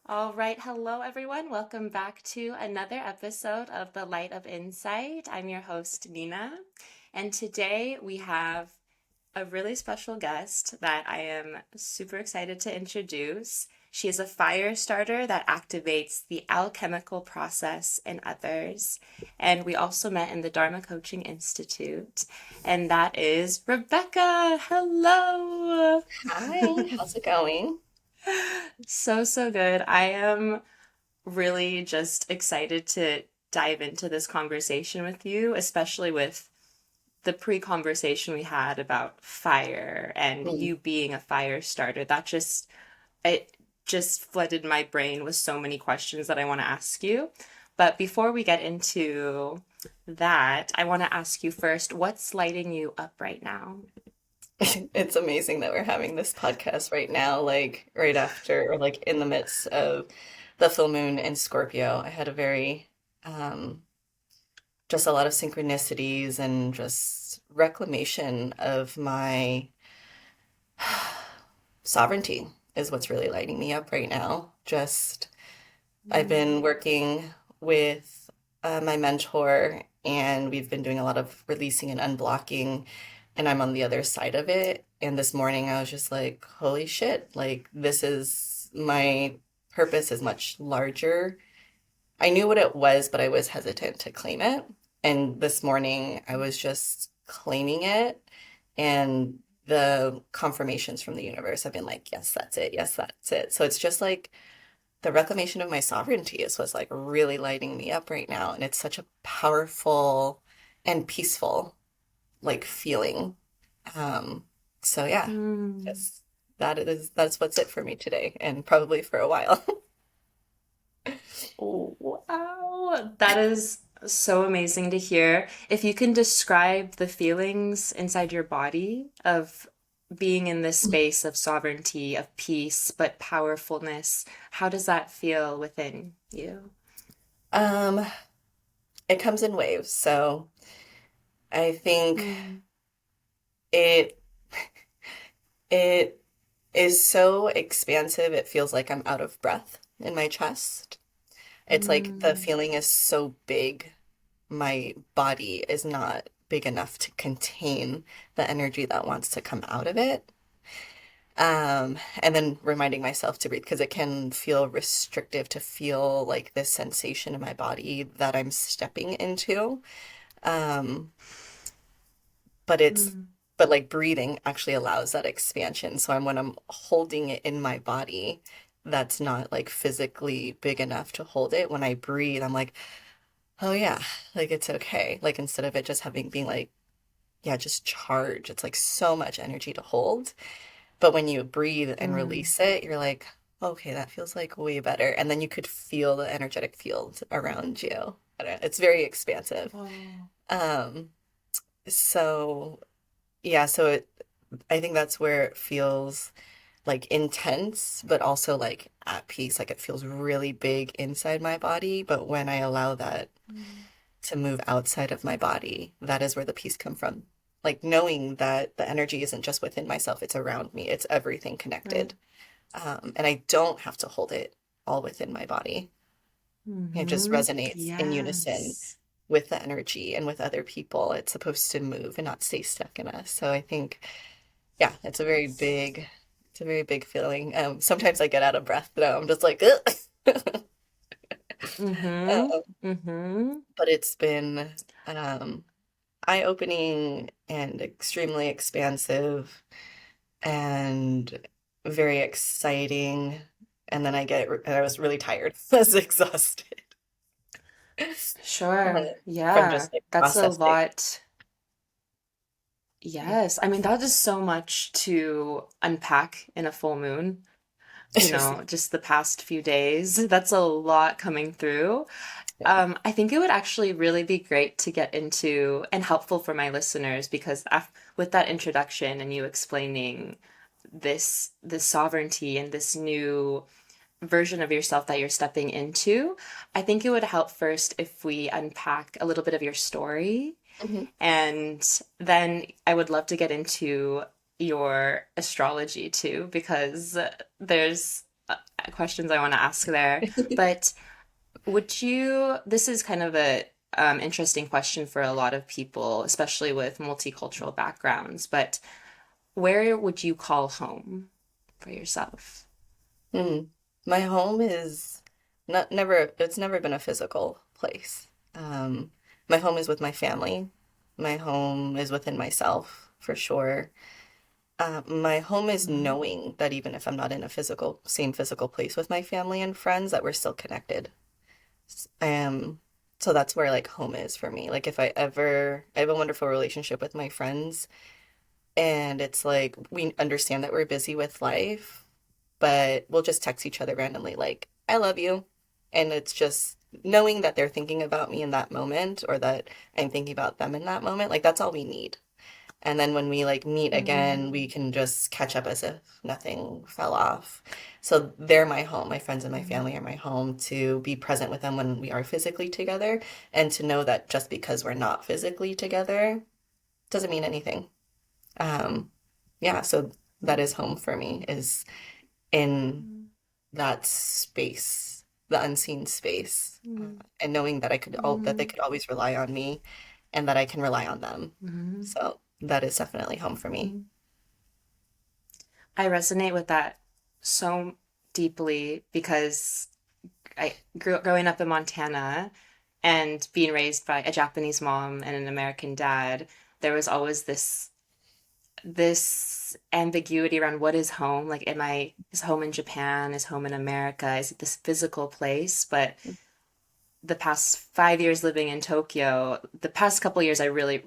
All right. Hello, everyone. Welcome back to another episode of The Light of Insight. I'm your host, Nina. And today we have a really special guest that I am super excited to introduce. She is a fire starter that activates the alchemical process in others. And we also met in the Dharma Coaching Institute. And that is Rebecca. Hello. Hi, how's it going? So good. I am really just excited to dive into this conversation with you, especially with the pre-conversation we had about fire and Mm. you being a fire starter. It just flooded my brain with so many questions that I want to ask you. But before we get into that, I want to ask you first, what's lighting you up right now? It's amazing that we're having this podcast right now, like right after or like in the midst of the full moon in Scorpio. I had a very just a lot of synchronicities and just reclamation of my sovereignty is what's really lighting me up right now. Just I've been Mm. working with my mentor, and we've been doing a lot of releasing and unblocking, and I'm on the other side of it. And this morning, I was just like, holy shit, like, this is my purpose is much larger. I knew what it was, but I was hesitant to claim it. And this morning, I was just claiming it. And the confirmations from the universe have been like, yes, that's it. Yes, that's it. So it's just like, the reclamation of my sovereignty is what's like really lighting me up right now. And it's such a powerful and peaceful like feeling. Um, so yeah, Mm. just that's what's it for me today and probably for a while. Oh, wow. That is so amazing to hear. If you can describe the feelings inside your body of being in this space of sovereignty, of peace, but powerfulness, how does that feel within you? Um, it comes in waves. So I think Mm. it it is so expansive. It feels like I'm out of breath in my chest. It's like the Mm. feeling is so big my body is not big enough to contain the energy that wants to come out of it. And then reminding myself to breathe because it can feel restrictive to feel like this sensation in my body that I'm stepping into. Um, but it's Mm. but like breathing actually allows that expansion. So when I'm holding it in my body, that's not like physically big enough to hold it. When I breathe, I'm like, oh yeah, like it's okay. Like instead of it just having being like yeah, just charge. It's like so much energy to hold. But when you breathe and Mm. release it, you're like, okay, that feels like way better. And then you could feel the energetic field around you. I don't know, it's very expansive. Oh. Um, so yeah, I think that's where it feels like intense, but also like at peace. Like it feels really big inside my body. But when I allow that Mm. to move outside of my body, that is where the peace come from. Like knowing that the energy isn't just within myself, it's around me, it's everything Right. connected. And I don't have to hold it all within my body. It just Mm-hmm. resonates in unison Yes. with the energy and with other people. It's supposed to move and not stay stuck in us. So I think, yeah, it's a very big feeling. Sometimes I get out of breath though. I'm just like, ugh. Mm-hmm. Um, Mm-hmm. but it's been um, eye-opening and extremely expansive and very exciting. And then I was really tired. I was exhausted uh, Sure. from Yeah. just like That's a processing. lot. Yes. I mean, that is so much to unpack in a full moon. Just the past few days. That's a lot coming through. I think it would actually really be great to get into and helpful for my listeners because with that introduction and you explaining this sovereignty and this new version of yourself that you're stepping into, I think it would help first if we unpack a little bit of your story Mhm. and then I would love to get into your astrology too, because there's questions I want to ask there. But would you, this is kind of a interesting question for a lot of people, especially with multicultural backgrounds, but where would you call home for yourself? Hmm. My home is not never it's never been a physical place. Um, my home is with my family. My home is within myself for sure. My home is Mhm. knowing that even if I'm not in a same physical place with my family and friends, that we're still connected. Um, so that's where like home is for me. Like if I have a wonderful relationship with my friends, and it's like we understand that we're busy with life, but we'll just text each other randomly, like, I love you. And it's just knowing that they're thinking about me in that moment or that I'm thinking about them in that moment. Like, that's all we need. And then when we like meet again, we can just catch up as if nothing fell off. So they're my home. My friends and my Mhm. family are my home, to be present with them when we are physically together and to know that just because we're not physically together doesn't mean anything. Um, yeah, so that is home for me, is in that space, the unseen space, Mhm. and knowing that that they Mhm. could always rely on me and that I can rely on them. Mhm. So that is definitely home for me. Mhm. I resonate with that so deeply because I grew up growing up in Montana and being raised by a Japanese mom and an American dad. There was always this ambiguity around what is home. Like, is home in Japan? Is home in America? Is it this physical place? But the past 5 years living in Tokyo, the past couple years, I really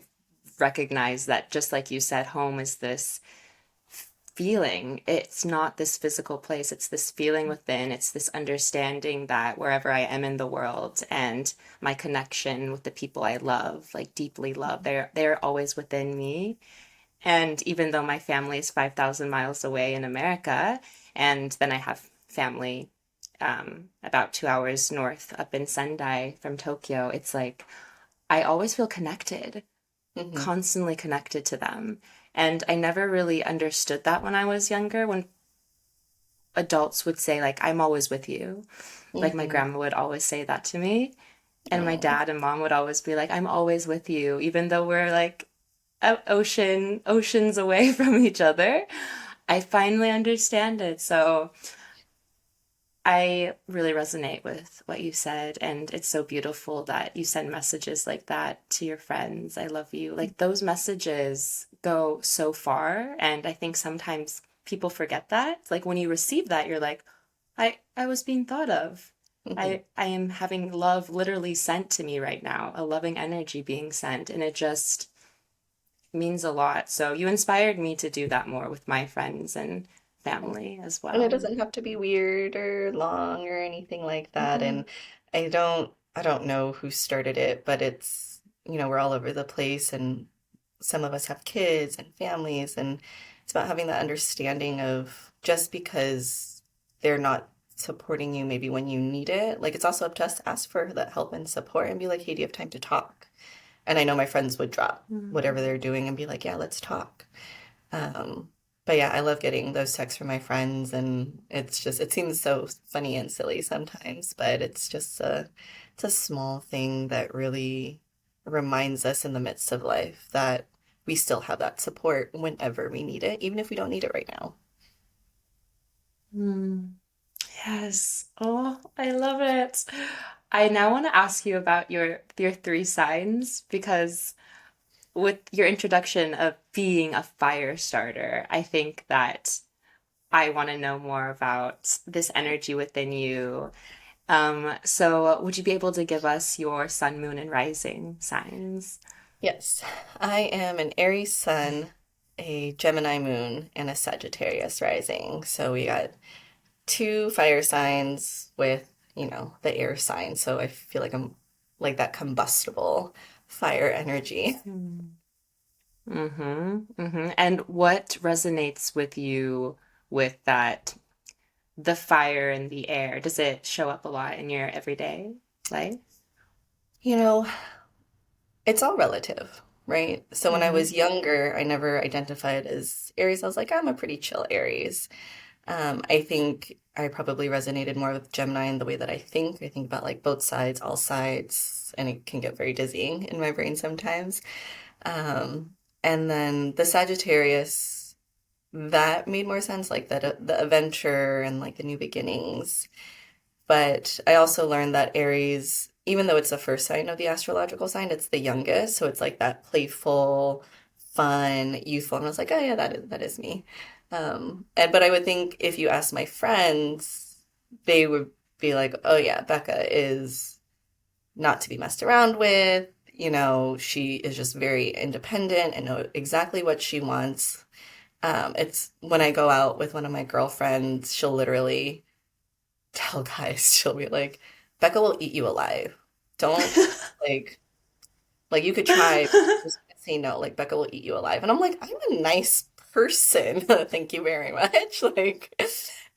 recognize that just like you said, home is this feeling. It's not this physical place. It's this feeling within. It's this understanding that wherever I am in the world and my connection with the people I love, like deeply love, they're always within me. And even though my family is 5,000 miles away in America, and then I have family about 2 hours north up in Sendai from Tokyo, it's like I always feel connected, Hmm. constantly connected to them. And I never really understood that when I was younger, when adults would say, like, I'm always with you. Like my Hmm. grandma would always say that to me. And my Oh. dad and mom would always be like, I'm always with you, even though we're like oceans away from each other. I finally understand it. So I really resonate with what you said. And it's so beautiful that you send messages like that to your friends. I love you. Like those messages go so far. And I think sometimes people forget that. Like when you receive that, you're like, I was being thought of. Hmm. I am having love literally sent to me right now, a loving energy being sent. And it just means a lot. So you inspired me to do that more with my friends and family as And it well. doesn't have to be weird or long or anything like that. Mhm. And I don't know who started it, but it's, we're all over the place, and some of us have kids and families, and it's about having that understanding of just because they're not supporting you maybe when you need it. Like it's also up to us to ask for that help and support and be like, hey, do you have time to talk? And I know my friends would drop whatever Mhm. they're doing and be like, yeah, let's talk. Um, but yeah, I love getting those texts from my friends, and it seems so funny and silly sometimes, but it's a small thing that really reminds us in the midst of life that we still have that support whenever we need it, even if we don't need it right now. Mm. Yes. Oh, I love it. I now want to ask you about your three signs because with your introduction of being a fire starter, I think that I want to know more about this energy within you. So would you be able to give us your sun, moon, and rising signs? Yes, I am an Aries sun, a Gemini moon, and a Sagittarius rising. So we got two fire signs with, the air sign. So I feel like I'm like that combustible fire energy. Mm-hmm. Mm-hmm. And what resonates with you with that, the fire and the air? Does it show up a lot in your everyday life? You know, it's all relative, right? So when I Mm-hmm. was younger, I never identified as Aries. I was like, I'm a pretty chill Aries. I think I probably resonated more with Gemini in the way that I think. I think about like both sides, all sides, and it can get very dizzying in my brain sometimes. Um, and then the Sagittarius, that made more sense, like that the adventure and like the new beginnings. But I also learned that Aries, even though it's the first sign of the astrological sign, it's the youngest. So it's like that playful, fun, youthful. And I was like, oh yeah, that is me. And but I would think if you ask my friends, they would be like, oh yeah, Becca is not to be messed around with. She is just very independent and know exactly what she wants. It's when I go out with one of my girlfriends, she'll literally tell guys, she'll be like, Becca will eat you alive. Don't like like you could try, but just say no. Like Becca will eat you alive. And I'm like, I'm a nice person. Thank you very much. Like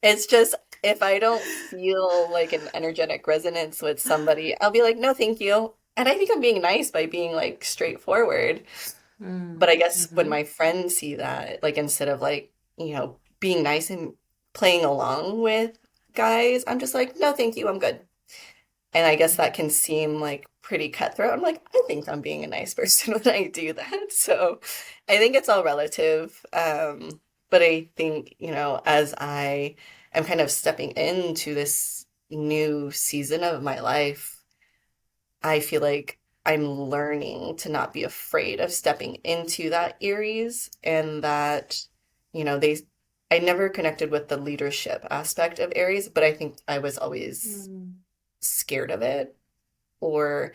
it's just if I don't feel like an energetic resonance with somebody, I'll be like, no, thank you. And I think I'm being nice by being like straightforward. But I guess when Mm-hmm. my friends see that, like instead of like, being nice and playing along with guys, I'm just like, no, thank you, I'm good. And I guess that can seem like pretty cutthroat. I'm like, I think I'm being a nice person when I do that. So I think it's all relative. But I think, as I am kind of stepping into this new season of my life, I feel like I'm learning to not be afraid of stepping into that Aries and that, I never connected with the leadership aspect of Aries, but I think I was always Mm. scared of it. Or,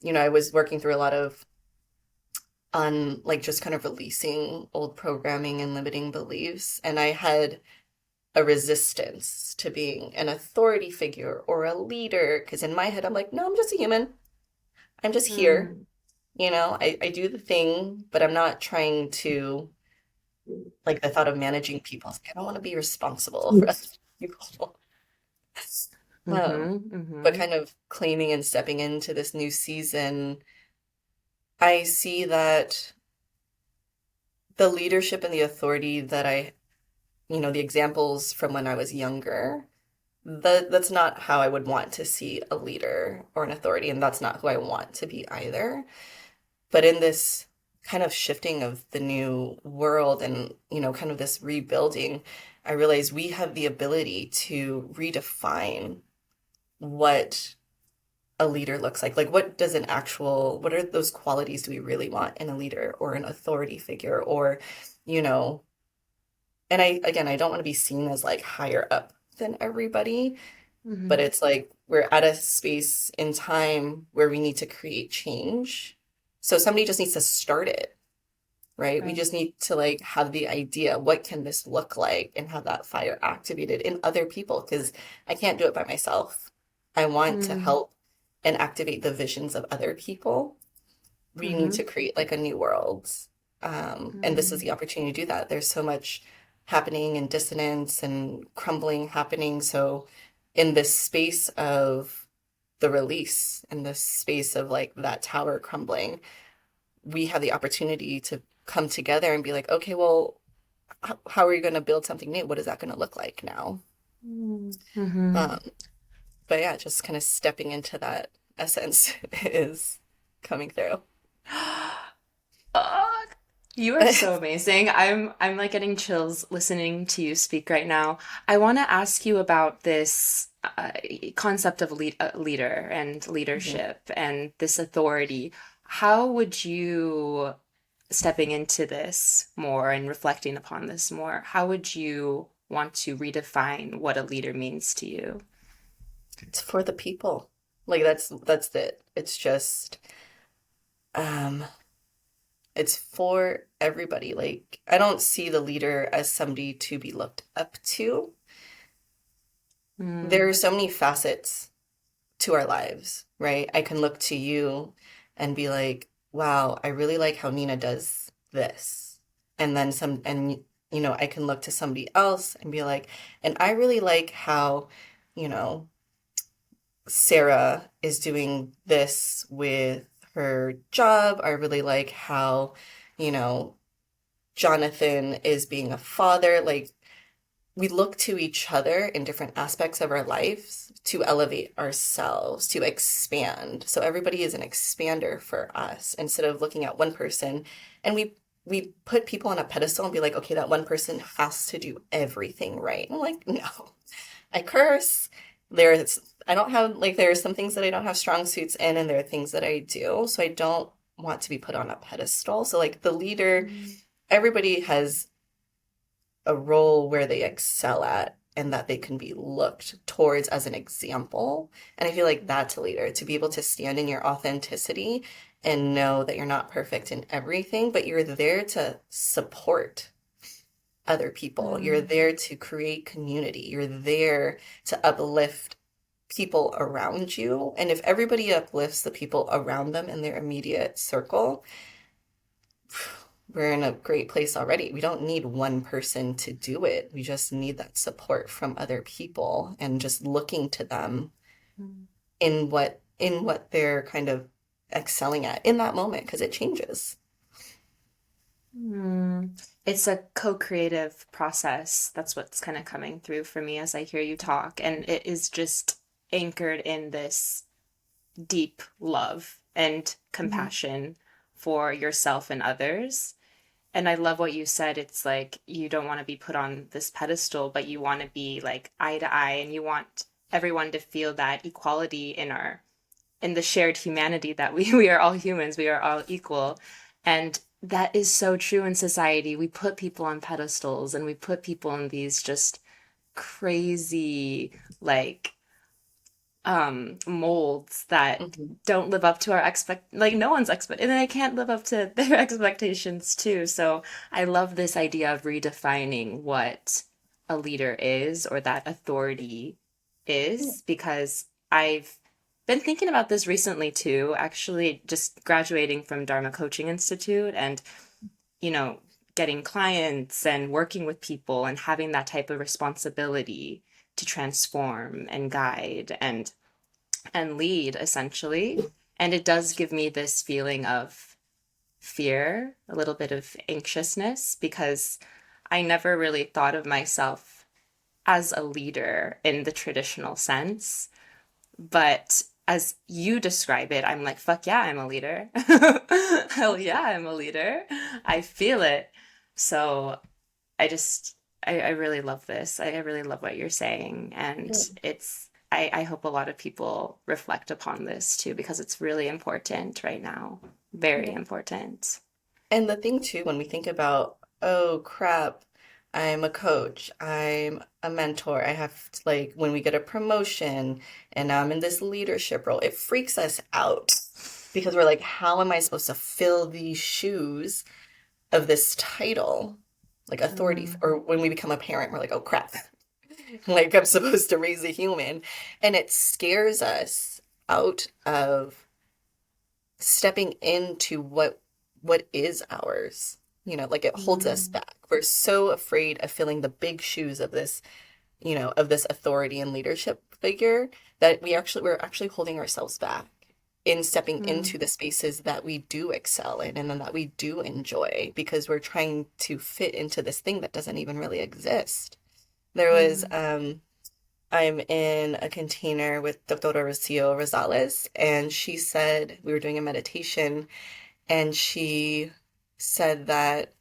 I was working through a lot of like just kind of releasing old programming and limiting beliefs. And I had a resistance to being an authority figure or a leader. Because in my head, I'm like, no, I'm just a human. I'm just here. Mm. I do the thing, but I'm not trying to, like, the thought of managing people. I was like, I don't want to be responsible for other people. Um, Mm-hmm. but Mm-hmm. kind of claiming and stepping into this new season, I see that the leadership and the authority that the examples from when I was younger, that's not how I would want to see a leader or an authority, and that's not who I want to be either. But in this kind of shifting of the new world and, kind of this rebuilding, I realize we have the ability to redefine what a leader looks like. Like, what are those qualities do we really want in a leader or an authority figure or, you know, and I don't want to be seen as like higher up than everybody, but Mm-hmm. it's like we're at a space in time where we need to create change. So somebody just needs to start it, right? We Right. just need to like have the idea, what can this look like, and have that fire activated in other people because I can't do it by myself. I want to Mm. help and activate the visions of other people. We need Mm-hmm. to create like a new world. And this is Mm. the opportunity to do that. There's so much happening and dissonance and crumbling happening. So, in this space of the release, in this space of like that tower crumbling, we have the opportunity to come together and be like, okay, well, how are you going to build something new? What is that going to look like now? Mm-hmm. Um, but yeah, just kind of stepping into that essence is coming through. Oh, you are so amazing. I'm like getting chills listening to you speak right now. I want to ask you about this concept of leader and Mhm. leadership and this authority. How would you, stepping into this more and reflecting upon this more, how would you want to redefine what a leader means to you? It's for the people. Like that's it. It's just um it's for everybody. Like I don't see the leader as somebody to be looked up to. There Mm, are so many facets to our lives, right? I can look to you and be like, wow, I really like how Nina does this. And then I can look to somebody else and be like, and I really like how, you know, Sarah is doing this with her job. I really like how, you know, Jonathan is being a father. Like, we look to each other in different aspects of our lives to elevate ourselves, to expand. So everybody is an expander for us instead of looking at one person and we put people on a pedestal and be like, okay, that one person has to do everything right. And I'm like, no. I curse. There's I don't have like there are some things that I don't have strong suits in and there are things that I do. So I don't want to be put on a pedestal. So like the leader, Mm, everybody has a role where they excel at and that they can be looked towards as an example. And I feel like that's a leader to be able to stand in your authenticity and know that you're not perfect in everything, but you're there to support other people. You're mm, there to create community. You're there to uplift people around you. And if everybody uplifts the people around them in their immediate circle, we're in a great place already. We don't need one person to do it. We just need that support from other people and just looking to them mm. in what they're kind of excelling at in that moment because it changes. Hmm. It's a co-creative process. That's what's kind of coming through for me as I hear you talk. And it is just anchored in this deep love and Mhm. compassion for yourself and others. And I love what you said. It's like you don't want to be put on this pedestal, but you want to be like eye to eye, and you want everyone to feel that equality in the shared humanity that we are all humans, we are all equal. And that is so true in society. We put people on pedestals and we put people in these just crazy like molds that Mhm. don't live up to our expect like no one's expect and they can't live up to their expectations too. So I love this idea of redefining what a leader is or that authority Yeah. is because I've been thinking about this recently too, actually just graduating from Dharma Coaching Institute and you know getting clients and working with people and having that type of responsibility to transform and guide and lead essentially. And it does give me this feeling of fear, a little bit of anxiousness, because I never really thought of myself as a leader in the traditional sense. But as you describe it, I'm like, fuck yeah, I'm a leader. Hell yeah, I'm a leader. I feel it. So I just I really love this. I really love what you're saying. And Yeah. I hope a lot of people reflect upon this too, because it's really important right now. Very Yeah. important. And the thing too, when we think about, oh crap, I'm a coach, I'm a mentor, I have to, like when we get a promotion and now I'm in this leadership role, it freaks us out because we're like, how am I supposed to fill these shoes of this title, like authority? Mm, Or when we become a parent, we're like, oh crap, like I'm supposed to raise a human. And it scares us out of stepping into what is ours. You know, like it holds us mm, back. We're so afraid of filling the big shoes of this, you know, of this authority and leadership figure that we're actually holding ourselves back in stepping mm, into the spaces that we do excel in and then that we do enjoy because we're trying to fit into this thing that doesn't even really exist. There was mm, I'm in a container with Dr. Rocio Rosales, and she said we were doing a meditation, and she said that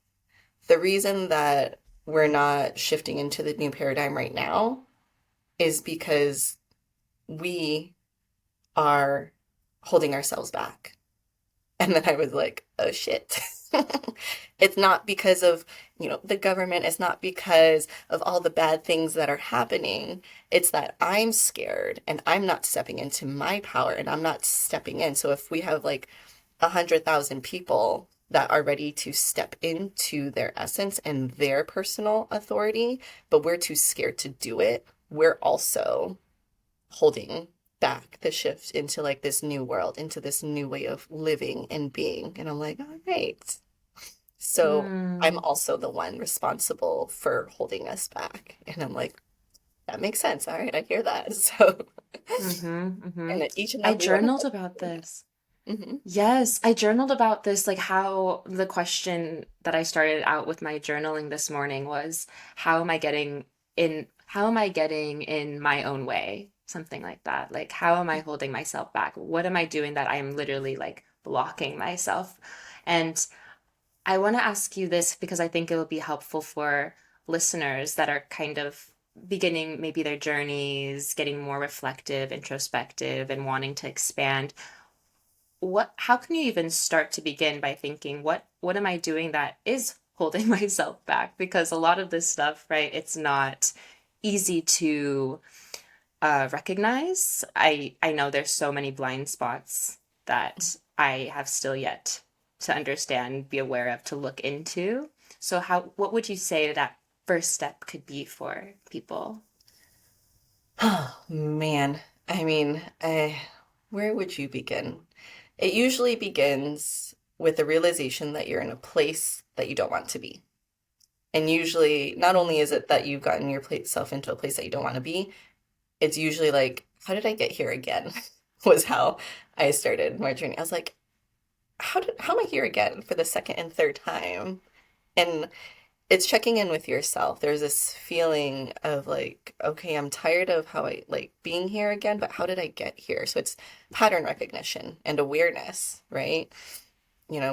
the reason that we're not shifting into the new paradigm right now is because we are holding ourselves back. And then I was like, oh shit. It's not because of, you know, the government. It's not because of all the bad things that are happening. It's that I'm scared and I'm not stepping into my power and I'm not stepping in. So if we have like 100,000 people that are ready to step into their essence and their personal authority, but we're too scared to do it, we're also holding back the shift into like this new world, into this new way of living and being. And I'm like, all right. So I'm mm, also the one responsible for holding us back. And I'm like, that makes sense. All right, I hear that. So, mm-hmm, mm-hmm. and each and I every one of journaled us. about this. Hmm. Yes, I journaled about this, like how the question that I started out with my journaling this morning was, how am I getting in how am I getting in my own way? Something like that. Like, how am I holding myself back? What am I doing that I am literally like blocking myself? And I want to ask you this because I think it will be helpful for listeners that are kind of beginning maybe their journeys, getting more reflective, introspective, and wanting to expand. How can you even start to begin by thinking, what am I doing that is holding myself back? Because a lot of this stuff, right, it's not easy to recognize. I know there's so many blind spots that I have still yet to understand, be aware of, to look into. So what would you say that first step could be for people? Oh man, I mean, where would you begin? It usually begins with the realization that you're in a place that you don't want to be. And usually, not only is it that you've gotten yourself into a place that you don't want to be, it's usually like, how did I get here again? Was how I started my journey. I was like, how am I here again for the second and third time? And it's checking in with yourself. There's this feeling of like, okay, I'm tired of how I like being here again, but how did I get here? So it's pattern recognition and awareness, right?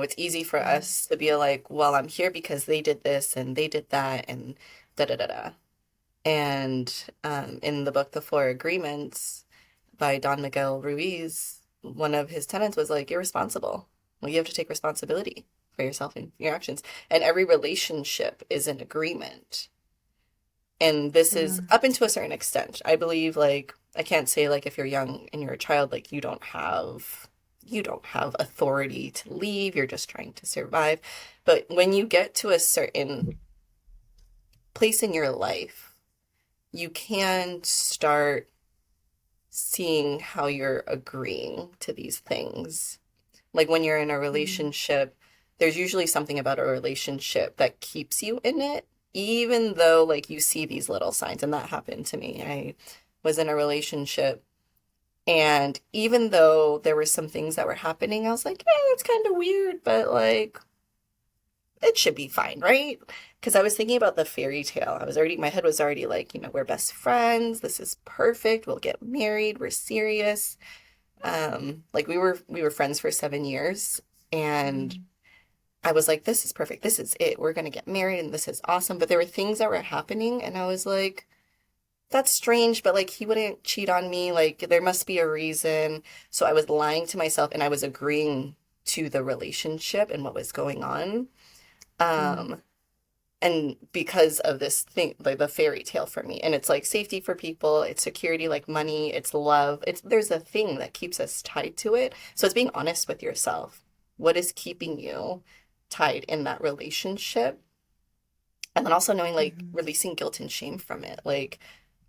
It's easy for us to be like, well, I'm here because they did this and they did that and da da da da. And in the book, The Four Agreements by Don Miguel Ruiz, one of his tenets was like, you're responsible. Well, you have to take responsibility for yourself and your actions. And every relationship is an agreement. And this is Mm, up into a certain extent. I believe like I can't say like if you're young and you're a child, like you don't have authority to leave, you're just trying to survive. But when you get to a certain place in your life, you can start seeing how you're agreeing to these things. Like when you're in a mm, relationship, there's usually something about a relationship that keeps you in it, even though like you see these little signs. And that happened to me. I was in a relationship, and even though there were some things that were happening, I was like, yeah, that's kind of weird, but like it should be fine, right? Because I was thinking about the fairy tale. My head was already like, we're best friends. This is perfect. We'll get married. We're serious. Like we were friends for 7 years, and mm, I was like, this is perfect. This is it. We're gonna get married, and this is awesome. But there were things that were happening, and I was like, that's strange, but like he wouldn't cheat on me. Like there must be a reason. So I was lying to myself, and I was agreeing to the relationship and what was going on. mm, Um, and because of this thing, like the fairy tale for me, and it's like safety for people, it's security, like money, it's love, it's there's a thing that keeps us tied to it. So it's being honest with yourself. What is keeping you tied in that relationship? And then also knowing like mhm, releasing guilt and shame from it. Like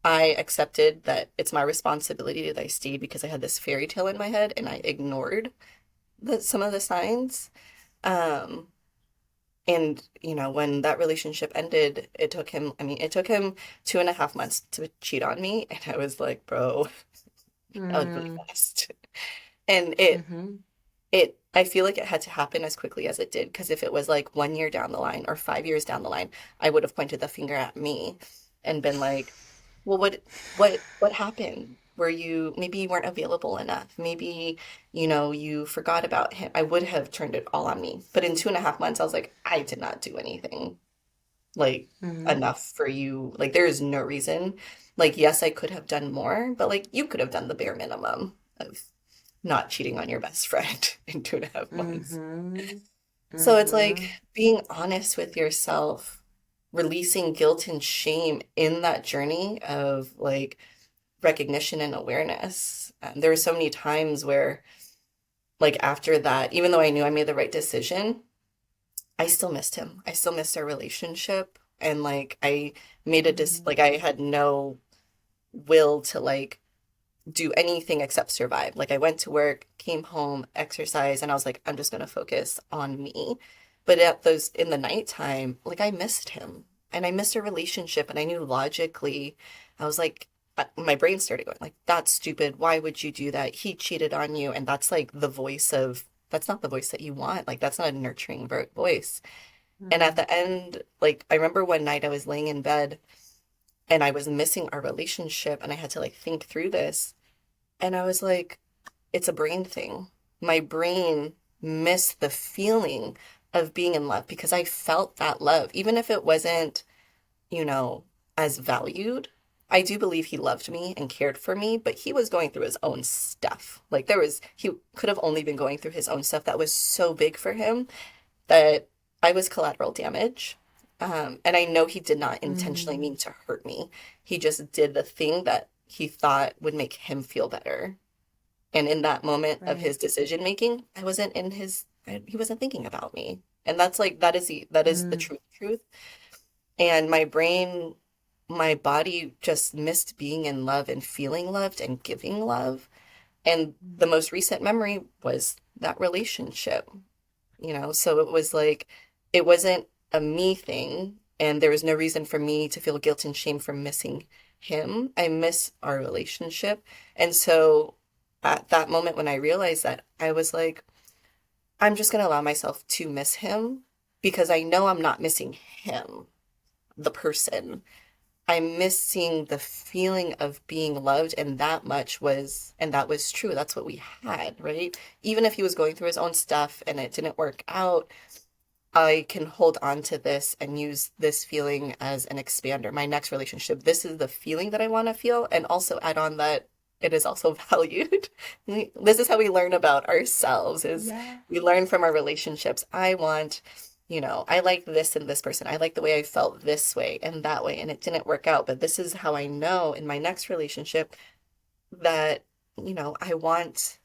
I accepted that it's my responsibility that I stayed because I had this fairy tale in my head and I ignored some of the signs. Um, And, when that relationship ended, it took him 2.5 months to cheat on me. And I was like, bro, that was really mm, fast. And I feel like it had to happen as quickly as it did. Because if it was like 1 year down the line or 5 years down the line, I would have pointed the finger at me and been like, well, what happened? Maybe you weren't available enough. Maybe, you forgot about him. I would have turned it all on me. But in 2.5 months, I was like, I did not do anything like mhm, enough for you. Like there is no reason. Like, yes, I could have done more, but like you could have done the bare minimum of not cheating on your best friend in 2.5 months. mhm, So it's like mhm, being honest with yourself, releasing guilt and shame in that journey of like recognition and awareness. There were so many times where, like, after that, even though I knew I made the right decision, I still missed him. I still missed our relationship. And like, mhm, like, I had no will to like do anything except survive. Like, I went to work, came home, exercise, and I was like, I'm just going to focus on me. But in the nighttime, like, I missed him and I missed a relationship. And I knew logically, I was like, my brain started going like, that's stupid. Why would you do that? He cheated on you. And that's not the voice that you want. Like, that's not a nurturing voice. And at mhm, the end, like, I remember one night I was laying in bed and I was missing our relationship, and I had to like think through this. And I was like, it's a brain thing. My brain missed the feeling of being in love because I felt that love, even if it wasn't, you know, as valued. I do believe he loved me and cared for me, but he was going through his own stuff. Like he could have only been going through his own stuff that was so big for him that I was collateral damage. And I know he did not intentionally Mm, mean to hurt me. He just did the thing that he thought would make him feel better. And in that moment of right. his decision making, I wasn't in his, he wasn't thinking about me. And that's like, that is the Mm, truth. And my brain, my body just missed being in love and feeling loved and giving love. And the most recent memory was that relationship, so it was like, it wasn't a me thing. And there was no reason for me to feel guilt and shame for missing him. I miss our relationship. And so at that moment when I realized that, I was like, I'm just going to allow myself to miss him because I know I'm not missing him, the person. I'm missing the feeling of being loved, and that was true. That's what we had, right? Even if he was going through his own stuff and it didn't work out, I can hold on to this and use this feeling as an expander. My next relationship, this is the feeling that I want to feel, and also add on that it is also valued. This is how we learn about ourselves, is yeah. we learn from our relationships. I like this in this person. I like the way I felt this way and that way, and it didn't work out. But this is how I know in my next relationship that, I want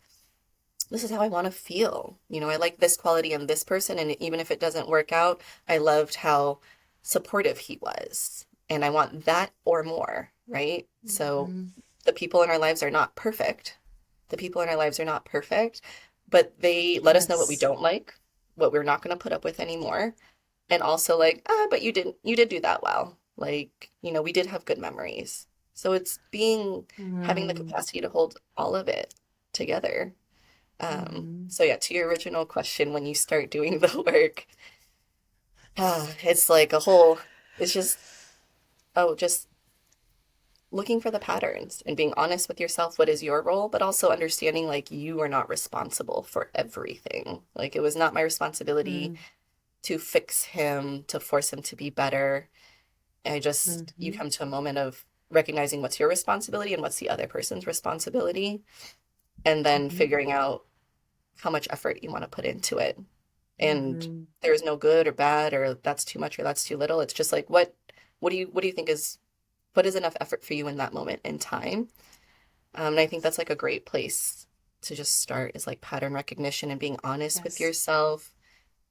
this is how I want to feel. I like this quality in this person. And even if it doesn't work out, I loved how supportive he was. And I want that or more, right? So Mhm. the people in our lives are not perfect. The people in our lives are not perfect, but they let us know what we Yes. don't like, what we're not going to put up with anymore. And also like, but you did do that well. Like, we did have good memories. So it's having the Mm, capacity to hold all of it together. mhm. So yeah, to your original question, when you start doing the work, it's like it's just looking for the patterns and being honest with yourself. What is your role? But also understanding like you are not responsible for everything. Like it was not my responsibility Mm, to fix him, to force him to be better. You mhm. come to a moment of recognizing what's your responsibility and what's the other person's responsibility, and then Mhm. figuring out how much effort you want to put into it. And Mhm. there's no good or bad or that's too much or that's too little. It's just like what do you think is what is enough effort for you in that moment in time? And I think that's like a great place to just start, is like pattern recognition and being honest with Yes. yourself,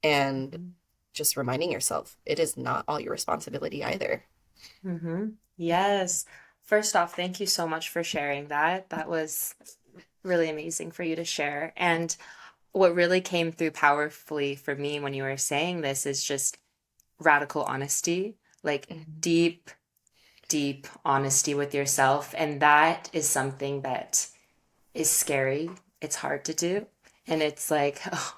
and Mhm. just reminding yourself it is not all your responsibility either. Mhm. Yes. First off, thank you so much for sharing that. That was really amazing for you to share. And what really came through powerfully for me when you were saying this is just radical honesty, like Mhm. deep, deep honesty with yourself. And that is something that is scary. It's hard to do. And it's like, oh,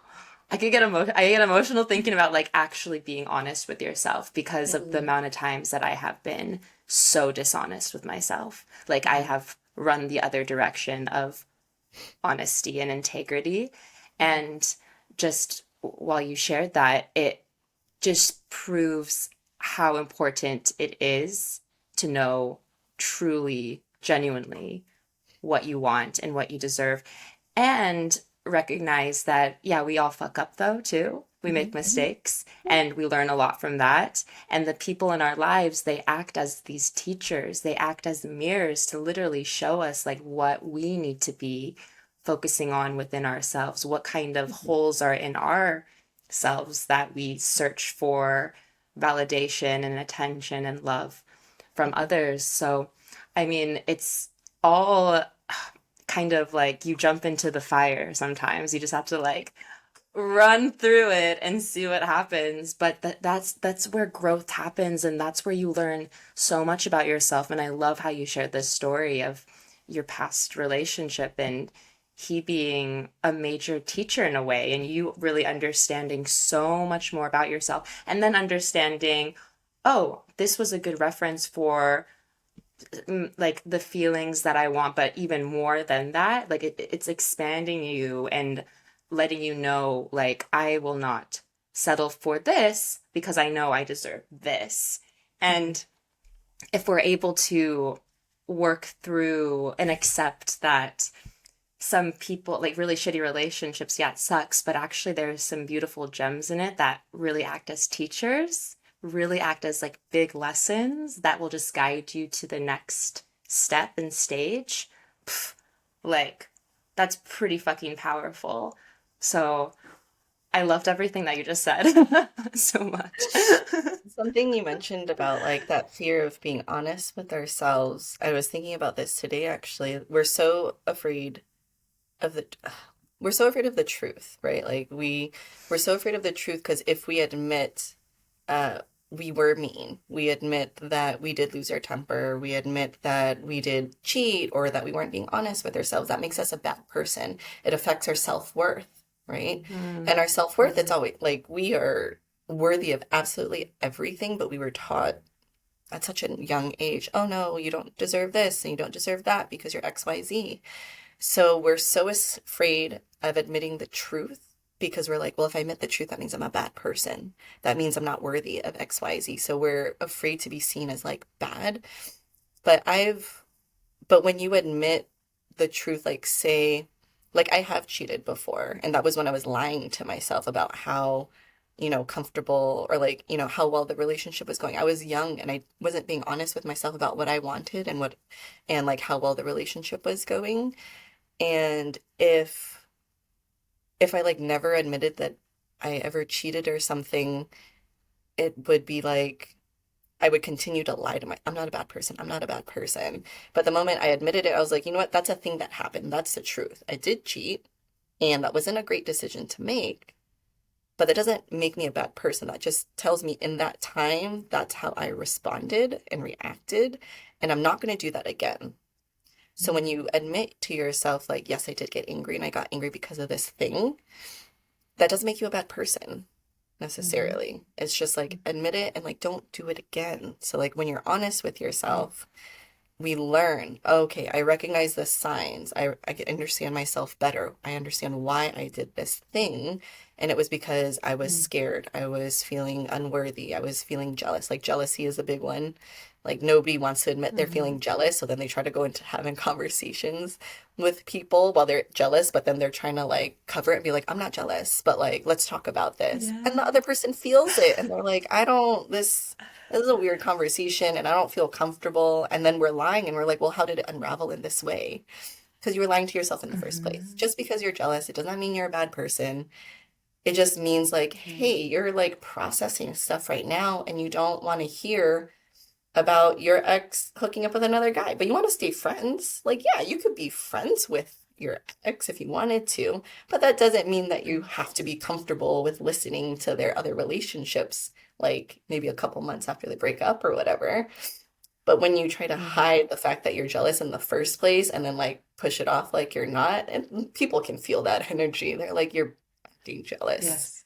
I get emotional thinking about like actually being honest with yourself because of the Mhm. amount of times that I have been so dishonest with myself. Like I Mhm. have run the other direction of honesty and integrity. Mhm. And just while you shared that, it just proves how important it is to know truly, genuinely what you want and what you deserve. And recognize that, yeah, we all fuck up though, too. We make Mhm. Mhm. mistakes and we learn a lot from that. And the people in our lives, they act as these teachers, they act as mirrors to literally show us like what we need to be focusing on within ourselves, what kind of Mhm. holes are in ourselves that we search for validation and attention and love from Mhm. others. So, I mean, it's all kind of like you jump into the fire sometimes. You just have to like run through it and see what happens. But that's where growth happens and that's where you learn so much about yourself. And I love how you shared this story of your past relationship and he being a major teacher in a way and you really understanding so much more about yourself and then understanding, oh, this was a good reference for like the feelings that I want, but even more than that, like it's expanding you and letting you know, like, I will not settle for this because I know I deserve this. Mhm. And if we're able to work through and accept that some people, like really shitty relationships, yeah, it sucks, but actually there's some beautiful gems in it that really act as teachers, really act as like big lessons that will just guide you to the next step and stage. Pff, like, that's pretty fucking powerful. So I loved everything that you just said so much. Something you mentioned about like that fear of being honest with ourselves. I was thinking about this today actually. Of the we're so afraid of the truth, right? Like we're so afraid of the truth because if we admit uh we were mean, we admit that we did lose our temper, we admit that we did cheat or that we weren't being honest with ourselves, that makes us a bad person. It affects our self-worth, right? And Mm, our self-worth, it's mhm, always like we are worthy of absolutely everything, but we were taught at such a young age, oh no, you don't deserve this and you don't deserve that because you're XYZ. So we're so afraid of admitting the truth because we're like, well, if I admit the truth, that means I'm a bad person. That means I'm not worthy of XYZ. So we're afraid to be seen as like bad. But but when you admit the truth, like say, like I have cheated before, and that was when I was lying to myself about how, comfortable or like, how well the relationship was going. I was young and I wasn't being honest with myself about what I wanted and like how well the relationship was going. And if I like never admitted that I ever cheated or something, it would be like I would continue to lie to I'm not a bad person. I'm not a bad person. But the moment I admitted it, I was like, you know what? That's a thing that happened. That's the truth. I did cheat, and that wasn't a great decision to make. But that doesn't make me a bad person. That just tells me in that time, that's how I responded and reacted. And I'm not going to do that again. So when mm, you admit to yourself, like, yes, I did get angry and I got angry because of this thing, that doesn't make you a bad person mhm, necessarily. It's just like admit it and like don't do it again. So like when you're honest with right. yourself, we learn, okay, I recognize the signs. I can understand myself better. I understand why I did this thing. And it was because I was Mm, scared. I was feeling unworthy. I was feeling jealous. Like jealousy is a big one. Like nobody wants to admit they're mhm, feeling jealous. So then they try to go into having conversations with people while they're jealous, but then they're trying to like cover it and be like, I'm not jealous, but like, let's talk about this. And the yeah. other person feels it and they're like, I don't, this is a weird conversation and I don't feel comfortable. And then we're lying and we're like, well, how did it unravel in this way? Because you were lying to yourself in the first place. Mhm, Just because you're jealous, it does not mean you're a bad person. It just means like, right. hey, you're like processing stuff right now and you don't want to hear about your ex hooking up with another guy, but you want to stay friends. Like, yeah, you could be friends with your ex if you wanted to, but that doesn't mean that you Mm, have to be comfortable with listening to their other relationships, like maybe a couple months after they break up or whatever. But when you try to mhm, hide the fact that you're jealous in the first place and then like push it off like you're not, and people can feel that energy. They're like, you're acting jealous. yes.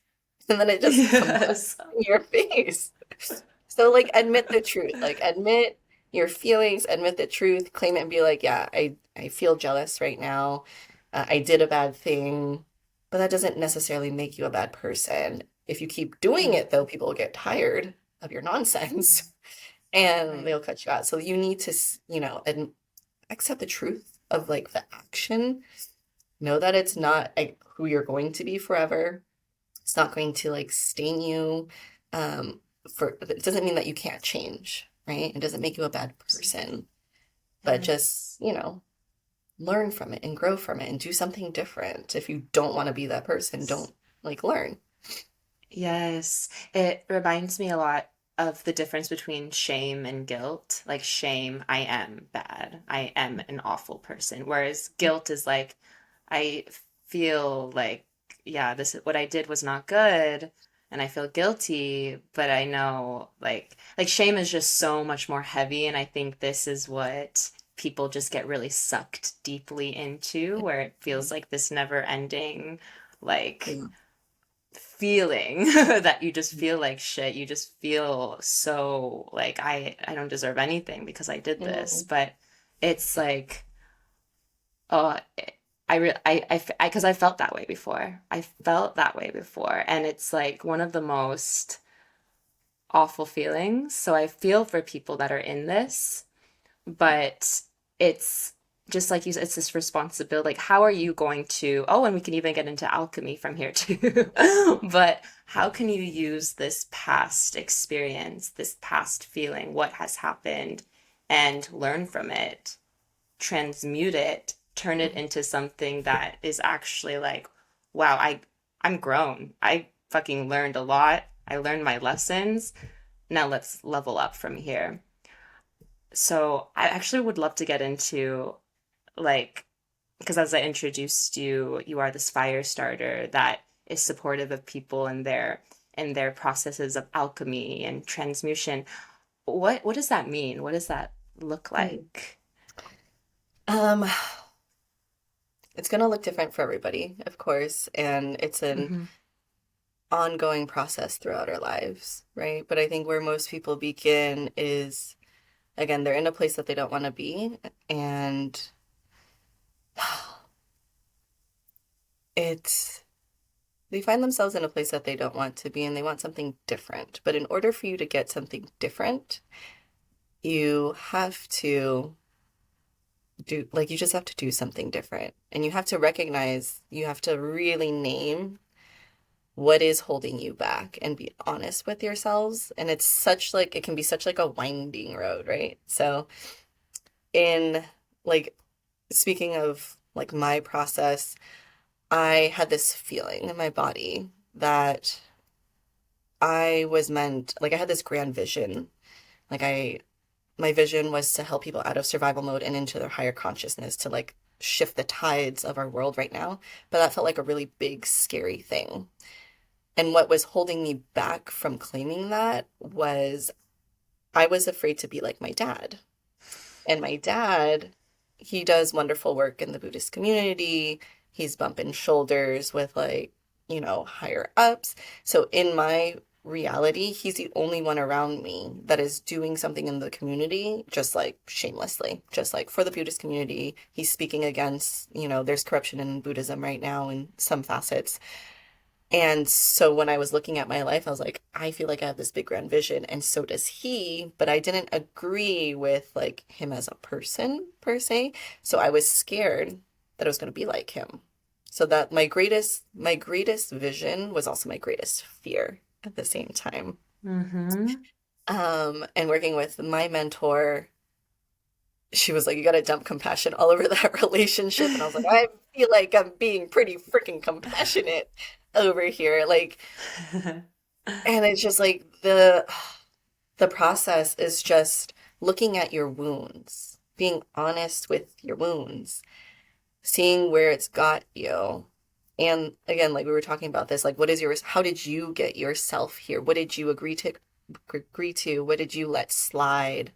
And then it just comes up Yes. in your face. So like admit the truth. Like admit your feelings, admit the truth, claim it and be like, yeah, I feel jealous right now. I did a bad thing, but that doesn't necessarily make you a bad person. If you keep doing Mm, it though, people will get tired of your mhm, nonsense and right. they'll cut you out. So you need to, accept the truth of like the action. Know that it's not like, who you're going to be forever. It's not going to like stain you. It doesn't mean that you can't change, right? It doesn't make you a bad person, but just, Yes. learn from it and grow from it and do something different. If you don't want to be that person, don't like learn. Yes, it reminds me a lot of the difference between shame and guilt. Like shame, I am bad. I am an awful person. Whereas guilt is like, I feel like, yeah, this what I did was not good, and I feel guilty, but I know like shame is just so much more heavy, and I think this is what people just get really sucked deeply into, where it feels like this never ending, like Yeah. feeling that you just feel like shit. You just feel so like I don't deserve anything because I did this. Mm, But it's like, oh, because I felt that way before. I felt that way before, and it's like one of the most awful feelings. So I feel for people that are in this, but it's just like you said, it's this responsibility. Like, how are you going to, oh, and we can even get into alchemy from here too, but how can you use this past experience, this past feeling, what has happened, and learn from it, transmute it, turn it mhm. into something that is actually like, wow, I'm grown. I fucking learned a lot. I learned my lessons. Now let's level up from here. So I actually would love to get into like, because as I introduced you, you are this fire starter that is supportive of people in their processes of alchemy and transmutation. What does that mean? What does that look Mm. like? Um, it's gonna look different for everybody, of course, and it's an Hmm. ongoing process throughout our lives, right? But I think where most people begin is, again, they're in a place that they don't want to be, and it's they find themselves in a place that they don't want to be and they want something different. But in order for you to get something different, you have to you just have to do something different. And you have to recognize, you have to really name what is holding you back and be honest with yourselves. And it's such like it can be such like a winding road, right? So in like speaking of like my process, I had this feeling in my body that I was meant, like I had this grand vision. Like my vision was to help people out of survival mode and into their higher consciousness to like shift the tides of our world right now. But that felt like a really big, scary thing. And what was holding me back from claiming that was I was afraid to be like my dad. And my dad, he does wonderful work in the Buddhist community. He's bumping shoulders with like, higher ups. So in my reality, he's the only one around me that is doing something in the community, just like shamelessly, just like for the Buddhist community. He's speaking against, there's corruption in Buddhism right now in some facets. And so when I was looking at my life, I was like, I feel like I have this big grand vision, and so does he, but I didn't agree with like him as a person per se. So I was scared that I was going to be like him. So that my greatest vision was also my greatest fear at the same time. Hmm. And working with my mentor, she was like, you got to dump compassion all over that relationship. And I was like, I feel like I'm being pretty freaking compassionate over here. Like, and it's just like the process is just looking at your wounds, being honest with your wounds, seeing where it's got you. And again, like we were talking about this, like what is yours? How did you get yourself here? What did you agree to? What did you let slide?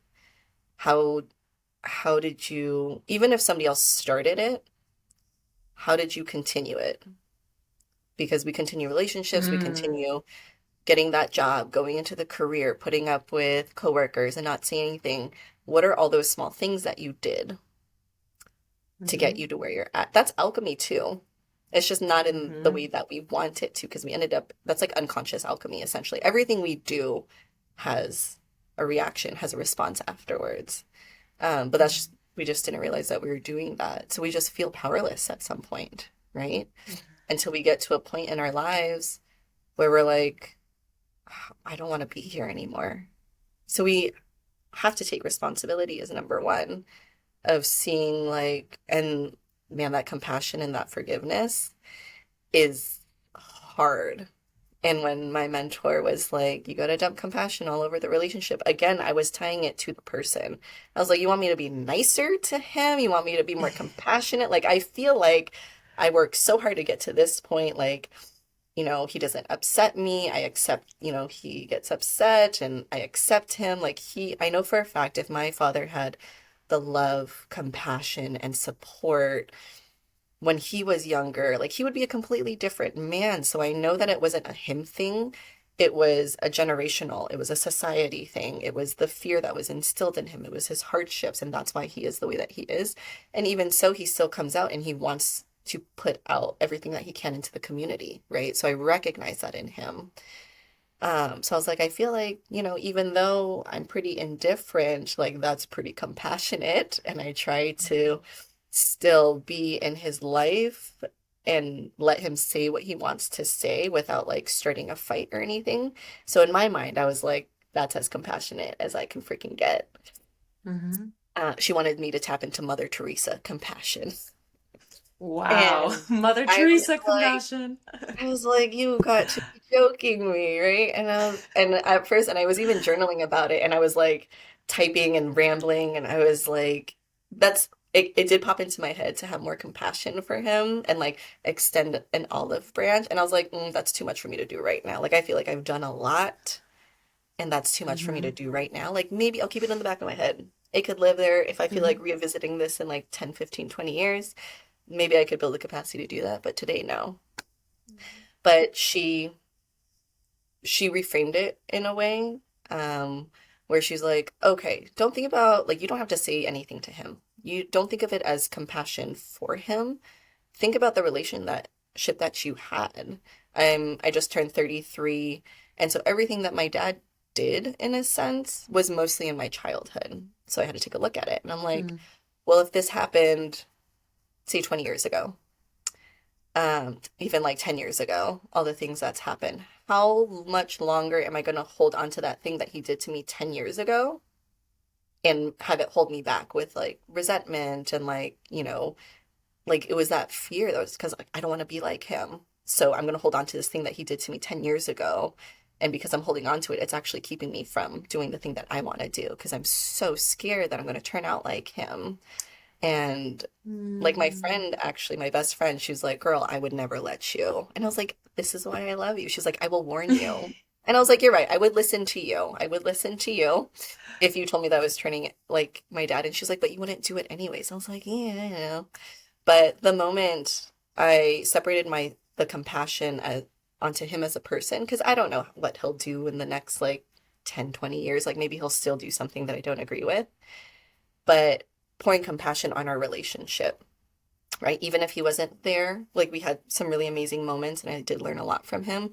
How how did you, even if somebody else started it, how did you continue it? Because we continue relationships, we Mm. continue getting that job, going into the career, putting up with coworkers and not saying anything. What are all those small things that you did to get Hmm. you to where you're at? That's alchemy too. It's just not in the Hmm. way that we want it to, because we ended up, that's like unconscious alchemy, essentially. Everything we do has a reaction, has a response afterwards. But we just didn't realize that we were doing that. So we just feel powerless at some point, right? Until we get to a point in our lives where we're like, I don't want to be here anymore. So we have to take responsibility as number one of seeing like, and man, that compassion and that forgiveness is hard. And when my mentor was like, you got to dump compassion all over the relationship, again, I was tying it to the person. I was like, you want me to be nicer to him? You want me to be more compassionate? Like, I feel like I worked so hard to get to this point. Like, he doesn't upset me. I accept, he gets upset and I accept him. Like, I know for a fact if my father had the love, compassion, and support when he was younger, like he would be a completely different man. So I know that it wasn't a him thing. It was a generational, it was a society thing. It was the fear that was instilled in him. It was his hardships, and that's why he is the way that he is. And even so, he still comes out and he wants to put out everything that he can into the community, right? So I recognize that in him. So I was like, I feel like, even though I'm pretty indifferent, like that's pretty compassionate. And I try to still be in his life and let him say what he wants to say without like starting a fight or anything. So in my mind, I was like, that's as compassionate as I can freaking get. Mm-hmm. She wanted me to tap into Mother Teresa compassion. Wow. And Mother I was Teresa like, compassion. you got to be joking me, right? And at first, and I was even journaling about it, and I was like typing and rambling, and I was like, it did pop into my head to have more compassion for him and like extend an olive branch. And I was like, that's too much for me to do right now. Like, I feel like I've done a lot, and that's too much for me to Mm-hmm. do right now. Like, maybe I'll keep it in the back of my head. It could live there if I feel like Mm-hmm. revisiting this in like 10, 15, 20 years. Maybe I could build the capacity to do that, but today, no. But she reframed it in a way where she's like, okay, don't think about, like, you don't have to say anything to him. You don't think of it as compassion for him. Think about the relationship that you had. I just turned 33, and so everything that my dad did, in a sense, was mostly in my childhood. So I had to take a look at it. And I'm like, Mm-hmm. well, if this happened, say 20 years ago, even like 10 years ago, all the things that's happened. How much longer am I going to hold on to that thing that he did to me 10 years ago and have it hold me back with like resentment and like, like it was that fear that was because like, I don't want to be like him. So I'm going to hold on to this thing that he did to me 10 years ago. And because I'm holding on to it, it's actually keeping me from doing the thing that I want to do because I'm so scared that I'm going to turn out like him. And like my Mm-hmm. friend, actually, my best friend, she was like, girl, I would never let you. And I was like, this is why I love you. She's like, I will warn you. And I was like, you're right. I would listen to you. I would listen to you if you told me that I was turning like my dad. And she's like, but you wouldn't do it anyways. I was like, yeah, I know. But the moment I separated the compassion onto him as a person, because I don't know what he'll do in the next like 10, 20 years. Like maybe he'll still do something that I don't agree with. But pouring compassion on our relationship, right? Even if he wasn't there, like we had some really amazing moments and I did learn a lot from him.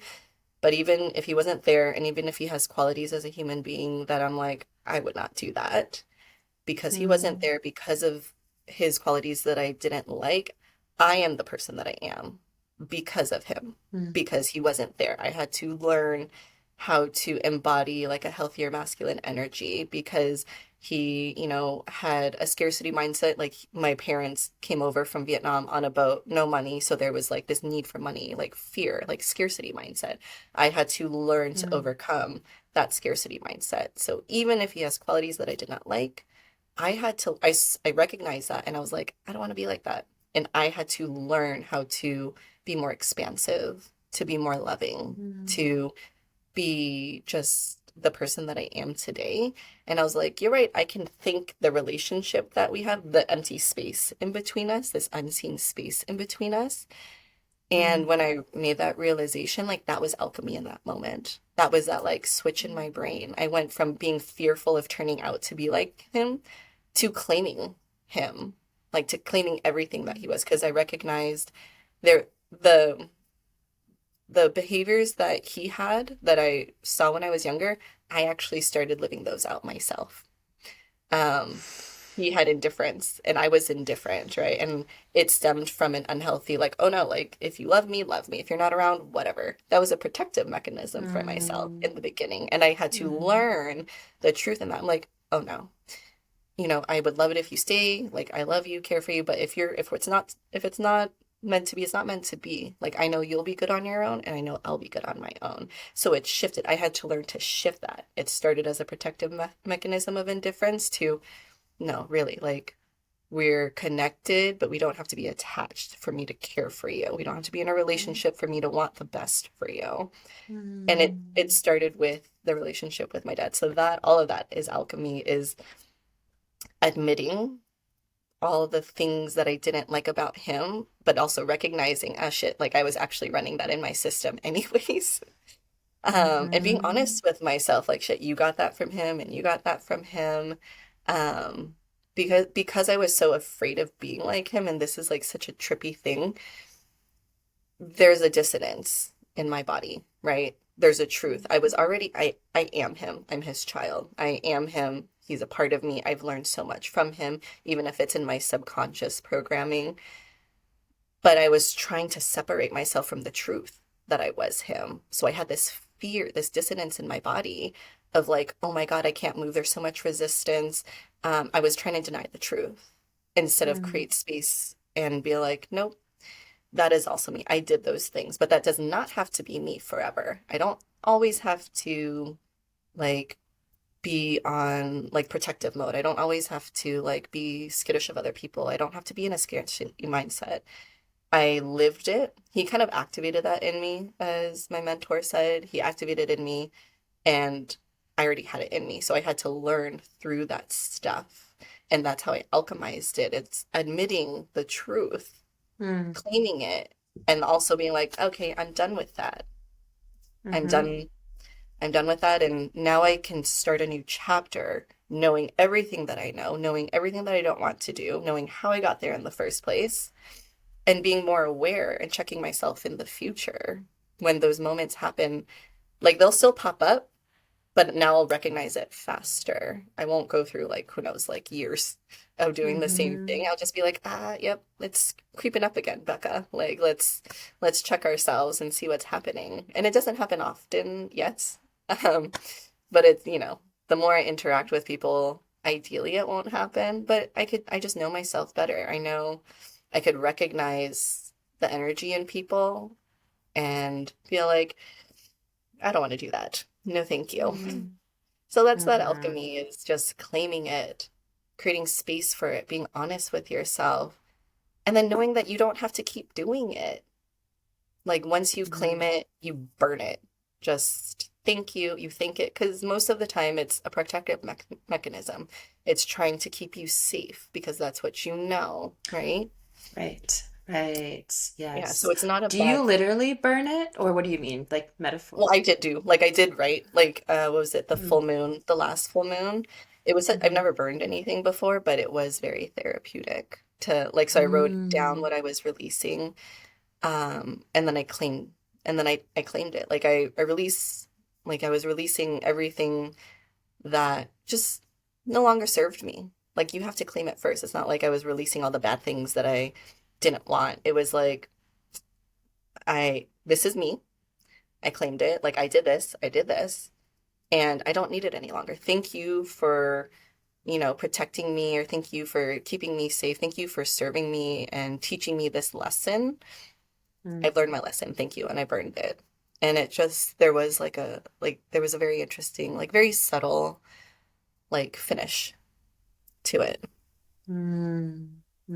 But even if he wasn't there, and even if he has qualities as a human being that I'm like, I would not do that because he wasn't there because of his qualities that I didn't like, I am the person that I am because of him, Mm-hmm. because he wasn't there. I had to learn how to embody like a healthier masculine energy because he, had a scarcity mindset. Like my parents came over from Vietnam on a boat, no money. So there was like this need for money, like fear, like scarcity mindset. I had to learn to overcome that scarcity mindset. So even if he has qualities that I did not like, I recognized that and I was like, I don't want to be like that. And I had to learn how to be more expansive, to be more loving, Mm-hmm. to be just the person that I am today. And I was like, you're right. I can think the relationship that we have, the empty space in between us, this unseen space in between us. And when I made that realization, like that was alchemy in that moment. That was that like switch in my brain. I went from being fearful of turning out to be like him to claiming him, like to claiming everything that he was, because I recognized there the the behaviors that he had that I saw when I was younger, I actually started living those out myself. Um, he had indifference and I was indifferent, right? And it stemmed from an unhealthy, like, oh no, like if you love me, love me. If you're not around, whatever. That was a protective mechanism for myself Mm-hmm. in the beginning. And I had to Mm-hmm. learn the truth in that. I'm like, oh no, I would love it if you stay. Like I love you, care for you, but if it's not meant to be, it's not meant to be. Like I know you'll be good on your own and I know I'll be good on my own. So it shifted. I had to learn to shift that. It started as a protective mechanism of indifference to no, really, like we're connected, but we don't have to be attached for me to care for you. We don't have to be in a relationship for me to want the best for you. And it started with the relationship with my dad. So that all of that is alchemy, is admitting all the things that I didn't like about him, but also recognizing, ah, shit, like I was actually running that in my system anyways. And being Mm-hmm. honest with myself, like, shit, you got that from him and you got that from him. Um, because I was so afraid of being like him, and this is like such a trippy thing, there's a dissonance in my body, right? There's a truth. I am him. I'm his child. I am him. He's a part of me. I've learned so much from him, even if it's in my subconscious programming. But I was trying to separate myself from the truth that I was him. So I had this fear, this dissonance in my body of like, oh my God, I can't move. There's so much resistance. I was trying to deny the truth instead of Mm-hmm. create space and be like, nope, that is also me. I did those things, but that does not have to be me forever. I don't always have to like be on like protective mode. I don't always have to like be skittish of other people. I don't have to be in a scarcity mindset. I lived it. He kind of activated that in me, as my mentor said. He activated in me, and I already had it in me. So I had to learn through that stuff. And that's how I alchemized it. It's admitting the truth, claiming it, and also being like, okay, I'm done with that. I'm Mm-hmm. done. I'm done with that. And now I can start a new chapter, knowing everything that I know, knowing everything that I don't want to do, knowing how I got there in the first place, and being more aware and checking myself in the future when those moments happen. Like they'll still pop up, but now I'll recognize it faster. I won't go through like who knows, like years of doing the same Mm-hmm. thing. I'll just be like, ah, yep, it's creeping up again, Becca. Like let's check ourselves and see what's happening. And it doesn't happen often yet. Um, but it's, the more I interact with people, ideally it won't happen, but I just know myself better. I know I could recognize the energy in people and feel like, I don't want to do that. No, thank you. So that's that Mm-hmm. alchemy is just claiming it, creating space for it, being honest with yourself, and then knowing that you don't have to keep doing it. Like once you claim it, you burn it. Just thank you, you think it, because most of the time it's a protective mechanism. It's trying to keep you safe because that's what you know, right? Right, right. Yeah, Yes. so it's not a Do you bad thing. literally burn it, or what do you mean? Like Well, metaphor? I did do, like I did, right? Like, what was it? The full moon, the last full moon. I've Mm-hmm. never burned anything before, but it was very therapeutic to, like, so I wrote down Mm-hmm. what I was releasing, and then I claimed it. Like, like, I was releasing everything that just no longer served me. Like, you have to claim it first. It's not like I was releasing all the bad things that I didn't want. It was like, this is me. I claimed it. Like, I did this and I don't need it any longer. Thank you for, protecting me, or thank you for keeping me safe. Thank you for serving me and teaching me this lesson. I've learned my lesson. Thank you. And I burned it. And it just, there was a very interesting, like very subtle, like finish to it.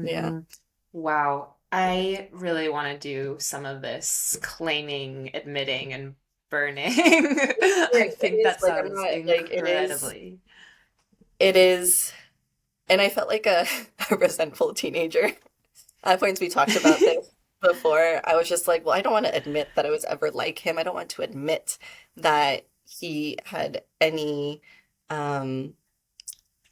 Yeah. Mm-hmm. Wow. I really want to do some of this claiming, admitting, and burning. I It think is that like, I'm sounds not like, incredibly. it is, and I felt like a, a resentful teenager. At points we talked about this before. I was just like, well, I don't want to admit that I was ever like him. I don't want to admit that he had um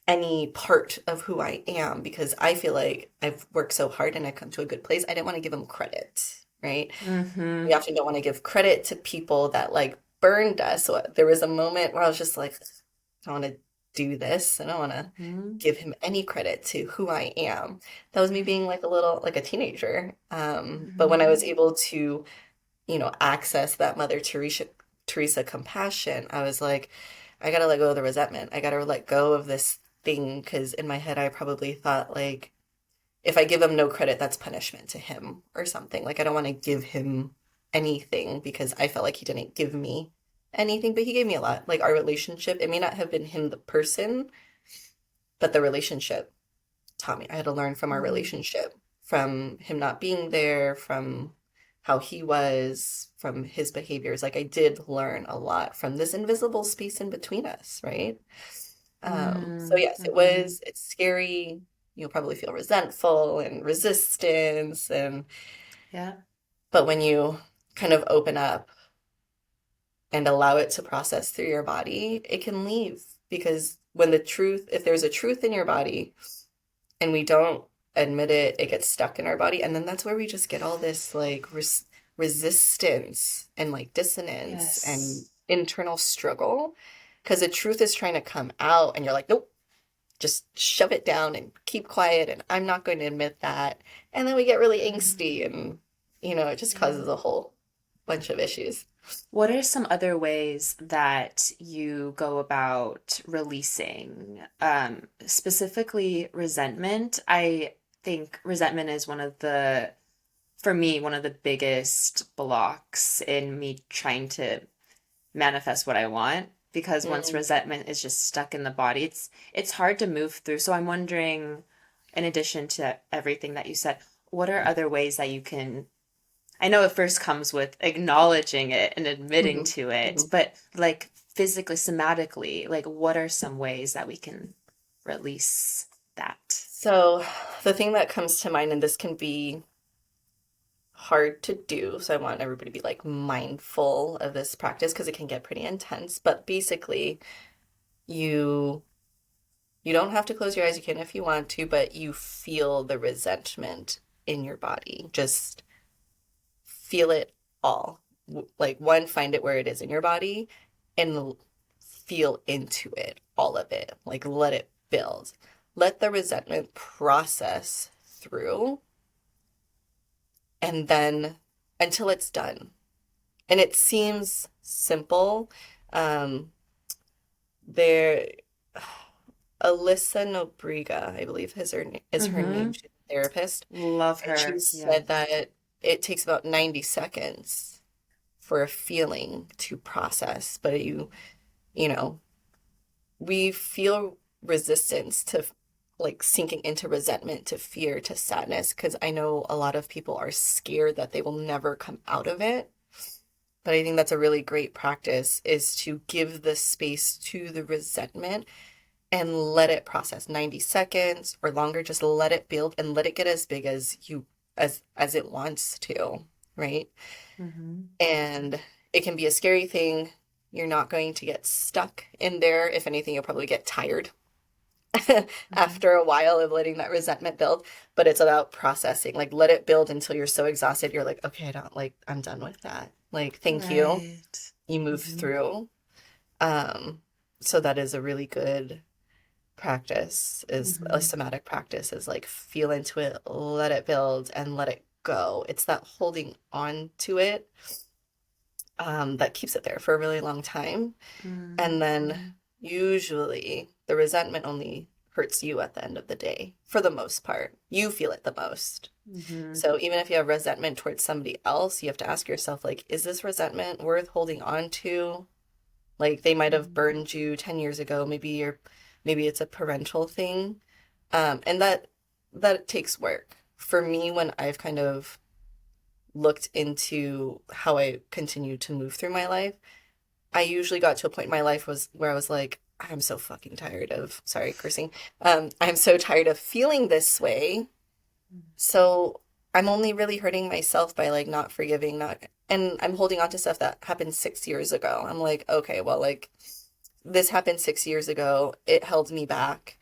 any part of who I am, because I feel like I've worked so hard and I come to a good place. I didn't want to give him credit, right? We Mm-hmm. often don't want to give credit to people that like burned us. So there was a moment where I was just like, I don't want to do this. I don't want to Mm-hmm. give him any credit to who I am. That was me being like like a teenager. But when I was able to, access that Teresa compassion, I was like, I gotta let go of the resentment. I gotta let go of this thing, because in my head I probably thought like, if I give him no credit, that's punishment to him or something. Like I don't want to give him anything because I felt like he didn't give me anything, but he gave me a lot. Like our relationship, it may not have been him the person, but the relationship taught me. I had to learn from our Mm-hmm. relationship, from him not being there, from how he was, from his behaviors. Like I did learn a lot from this invisible space in between us, right? So yes, Mm-hmm. it's scary. you'll probably feel resentful and resistance and Yeah. but when you kind of open up and allow it to process through your body, it can leave because when the truth, if there's a truth in your body and we don't admit it, it gets stuck in our body. And then that's where we just get all this like resistance and like dissonance and Yes. internal struggle because the truth is trying to come out and you're like, nope, just shove it down and keep quiet. And I'm not going to admit that. And then we get really Mhm. angsty and, it just Yeah. causes a whole bunch of issues. What are some other ways that you go about releasing, specifically resentment? I think resentment is for me, one of the biggest blocks in me trying to manifest what I want. Because once Mm, resentment is just stuck in the body, it's hard to move through. So I'm wondering, in addition to everything that you said, what are other ways that you can I know it first comes with acknowledging it and admitting mhm, to it, mhm. but like physically, somatically, like what are some ways that we can release that? So the thing that comes to mind, and this can be hard to do, so I want everybody to be like mindful of this practice because it can get pretty intense. But basically, you you don't have to close your eyes, you can if you want to, but you feel the resentment in your body. Just feel it all. Like one, find it where it is in your body and feel into it, all of it. Like let it build. Let the resentment process through and then until it's done. And it seems simple. Um, there, Alyssa Nobriga, I believe is her name. Mm-hmm. She's a therapist. Love And she her. said Yes. that it takes about 90 seconds for a feeling to process. But you know, we feel resistance to like sinking into resentment, to fear, to sadness, because I know a lot of people are scared that they will never come out of it. But I think that's a really great practice is to give the space to the resentment and let it process 90 seconds or longer. Just let it build and let it get as big as as it wants to, right? Mm-hmm. And it can be a scary thing. You're not going to get stuck in there. If anything, you'll probably get tired Mm-hmm. after a while of letting that resentment build. But it's about processing. Like let it build until you're so exhausted. You're like, okay, I don't like, I'm done with that. Like, thank you. Right. You move Mm-hmm. through. Um, so that is a really good practice, is a Mm-hmm. somatic practice, is like feel into it, let it build, and let it go. It's that holding on to it that keeps it there for a really long time. And then Mm-hmm. usually the resentment only hurts you at the end of the day, for the most part. You feel it the most. Mm-hmm. So even if you have resentment towards somebody else, you have to ask yourself, like, is this resentment worth holding on to? Like they might have Mm-hmm. burned you 10 years ago. Maybe it's a parental thing. And that takes work. For me, when I've kind of looked into how I continue to move through my life, I usually got to a point in my life was where I was like, I'm so fucking tired of, sorry, cursing. I'm so tired of feeling this way. So I'm only really hurting myself by like not forgiving, not, and I'm holding on to stuff that happened 6 years ago. I'm like, okay, well, like this happened 6 years ago. It held me back,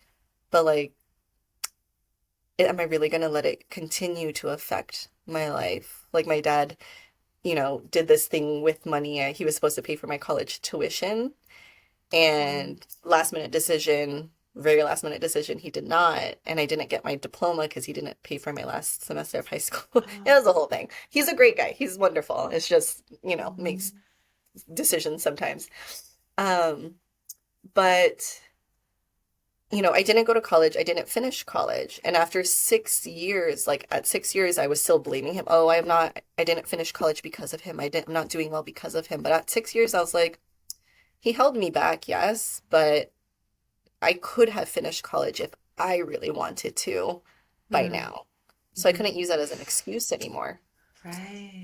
but like, am I really going to let it continue to affect my life? Like my dad, did this thing with money. He was supposed to pay for my college tuition. Oh. And very last minute decision, he did not. And I didn't get my diploma because he didn't pay for my last semester of high school. It was a whole thing. He's a great guy. He's wonderful. It's just, makes Mm-hmm. decisions sometimes. Um, but, I didn't go to college. I didn't finish college. And after 6 years, like at 6 years, I was still blaming him. Oh, I didn't finish college because of him. I'm not doing well because of him. But at 6 years, I was like, he held me back, yes, but I could have finished college if I really wanted to by now. So I Mm-hmm. couldn't use that as an excuse anymore.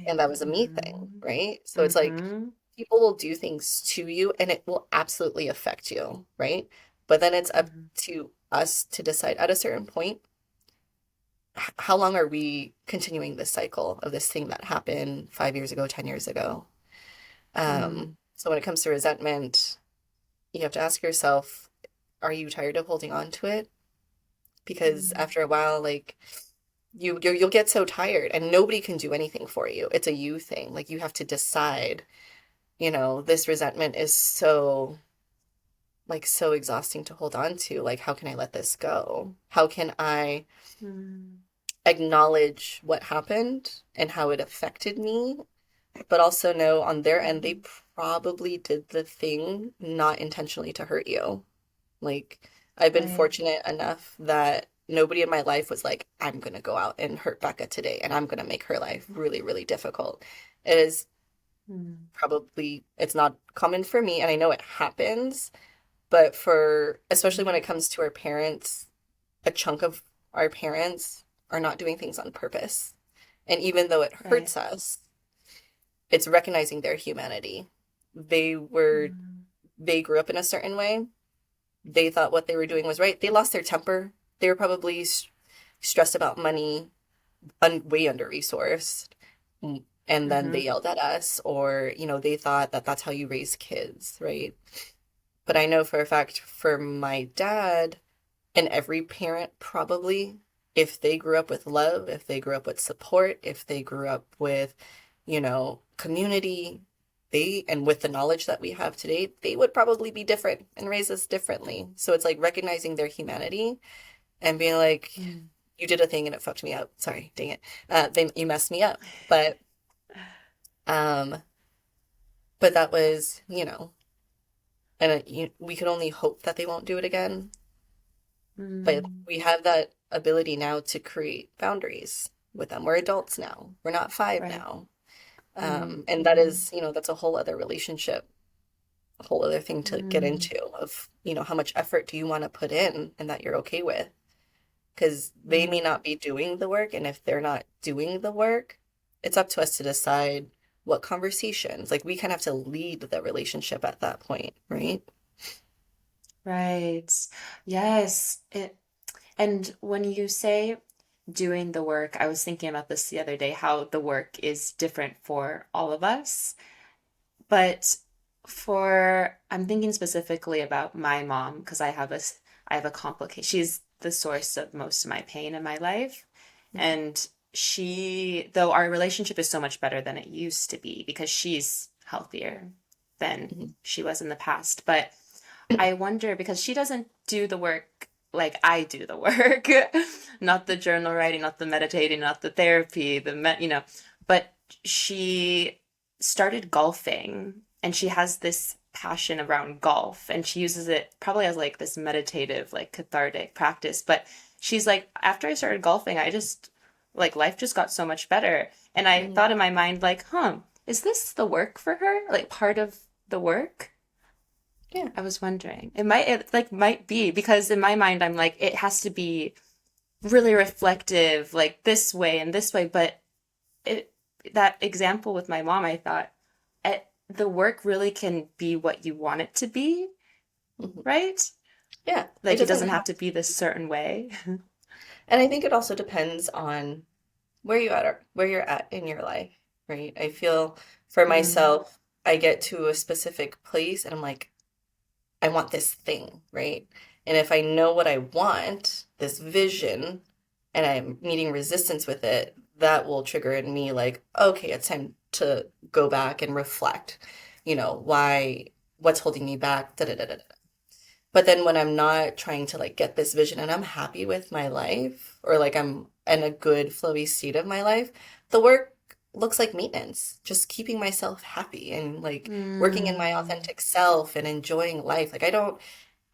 And Right. that was a me thing, Mm-hmm. right? So it's like Mm-hmm. people will do things to you and it will absolutely affect you, right? But then it's up Mm-hmm. to us to decide at a certain point. how long are we continuing this cycle of this thing that happened 5 years ago, 10 years ago? Mm, So when it comes to resentment, you have to ask yourself, are you tired of holding on to it? Because mm, after a while, like you'll get so tired and nobody can do anything for you. It's a you thing. Like you have to decide, this resentment is so exhausting to hold on to. Like, how can I let this go? How can I mm, acknowledge what happened and how it affected me, but also know on their end they mm. probably did the thing not intentionally to hurt you. Like, I've been Right. fortunate enough that nobody in my life was like, I'm gonna go out and hurt Becca today and I'm gonna make her life really, really difficult. It is Mm, probably, it's not common for me, and I know it happens, but for, especially when mm. it comes to our parents, a chunk of our parents are not doing things on purpose. And even though it Right. hurts us, it's recognizing their humanity. They were, Mm, they grew up in a certain way. They thought what they were doing was right. They lost their temper. They were probably stressed about money, way under resourced. And then they mm-hmm. yelled at us, or, they thought that that's how you raise kids, right? But I know for a fact for my dad, and every parent probably, if they grew up with love, if they grew up with support, if they grew up with, community, and with the knowledge that we have today, they would probably be different and raise us differently. So it's like recognizing their humanity and being like, Mm. you did a thing and it fucked me up. Sorry, dang it. You messed me up. Um, but that was, and we can only hope that they won't do it again. But Mm. we have that ability now to create boundaries with them. We're adults now. We're not five Right. now. Mm, And that mm-hmm. is, that's a whole other relationship, a whole other thing to get Mm, into of, how much effort do you want to put in and that you're okay with? Because they may mm. not be doing the work. And if they're not doing the work, it's up to us to decide what conversations. Like we kind of have to lead the relationship at that point, right? Right. Yes. And when you say doing the work, I was thinking about this the other day, how the work is different for all of us. But I'm thinking specifically about my mom because I have a complication. She's the source of most of my pain in my life. And though our relationship is so much better than it used to be because she's healthier than Mhm. she was in the past. But I wonder because she doesn't do the work like I do the work, not the journal writing, not the meditating, not the therapy, but she started golfing and she has this passion around golf and she uses it probably as like this meditative, like cathartic practice. But she's like, after I started golfing, I just like life just got so much better. And I Mhm. thought in my mind, like, is this the work for her? Like part of the work? Yeah. I was wondering. It might be because in my mind I'm like it has to be really reflective like this way, but it that example with my mom I thought the work really can be what you want it to be, Mhm. right? Yeah. It Like it doesn't doesn't have have to be this certain way. And I think it also depends on where you're at in your life, right? I feel for Mm, myself, I get to a specific place and I'm like, I want this thing, right? And if I know what I want, this vision, and I'm meeting resistance with it, that will trigger in me like, okay, it's time to go back and reflect, what's holding me back, da da da da. But then when I'm not trying to like get this vision and I'm happy with my life or like I'm in a good flowy state of my life, the work looks like maintenance, just keeping myself happy and like working in my mm, authentic self and enjoying life. Like I don't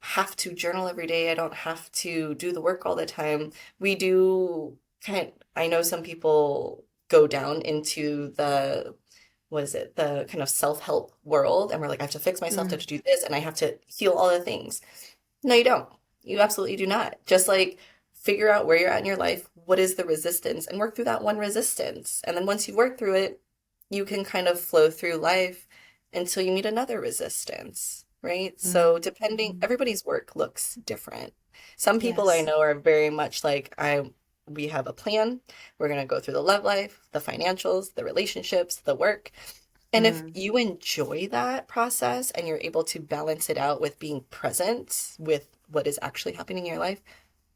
have to journal every day. I don't have to do the work all the time. We do I know some people go down into the what is it, the kind of self-help world, and we're like, I have to fix myself, I have mm, to do this, and I have to heal all the things. No, you don't. You absolutely do not. Just like figure out where you're at in your life, what is the resistance, and work through that one resistance. And then once you work through it, you can kind of flow through life until you meet another resistance, right? So mm, depending, mm. everybody's work looks different. Some people I Yes. know are very much like, We have a plan. We're going to go through the love life, the financials, the relationships, the work. And if Mm, you enjoy that process and you're able to balance it out with being present with what is actually happening in your life,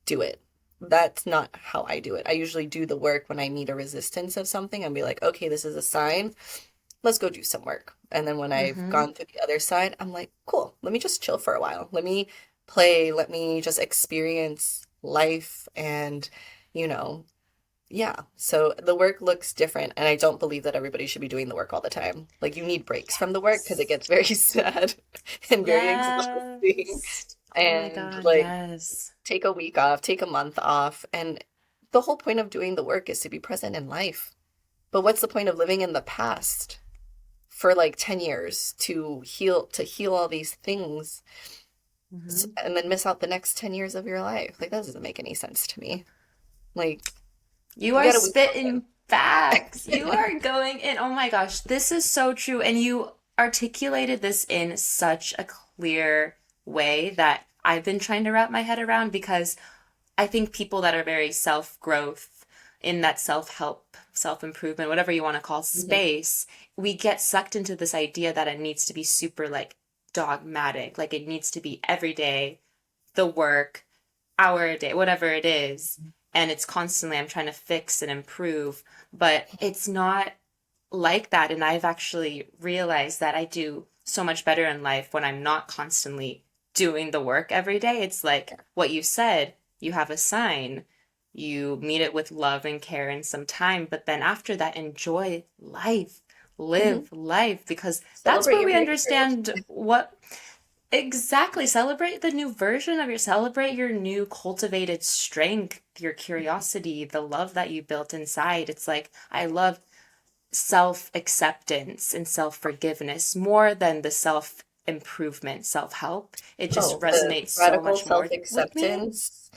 do it. That's not how I do it. I usually do the work when I meet a resistance of something and be like, okay, this is a sign. Let's go do some work. And then when I've mm-hmm. gone through the other side, I'm like, cool, let me just chill for a while. Let me play. Let me just experience life. And, you know, yeah. So the work looks different. And I don't believe that everybody should be doing the work all the time. Like, you need breaks from the work because it Yes. gets very sad and very exhausting. Yes. Oh my And God, like, yes. take a week off, take a month off. And the whole point of doing the work is to be present in life. But what's the point of living in the past for like 10 years to heal all these things Mm-hmm. and then miss out the next 10 years of your life? Like, that doesn't make any sense to me. Like, You you are gotta be spitting facts. You are going in. Oh my gosh, this is so true. And you articulated this in such a clear way that I've been trying to wrap my head around because I think people that are very self growth in that self help, self improvement, whatever you want to call Mhm. space, we get sucked into this idea that it needs to be super like dogmatic, like it needs to be every day, the work, hour a day, whatever it is. And it's constantly, I'm trying to fix and improve, but it's not like that. And I've actually realized that I do so much better in life when I'm not constantly doing the work every day. It's like what you said, you have a sign, you meet it with love and care and some time, but then after that, enjoy life, Mhm. live life, because that's Celebrate where your we breakthroughs. understand what exactly. Celebrate the new version of your, celebrate your new cultivated strength, your curiosity, the love that you built inside. It's like, I love self acceptance and self forgiveness more than the self improvement, self help. It just Oh, the resonates so radical much more with me. self-acceptance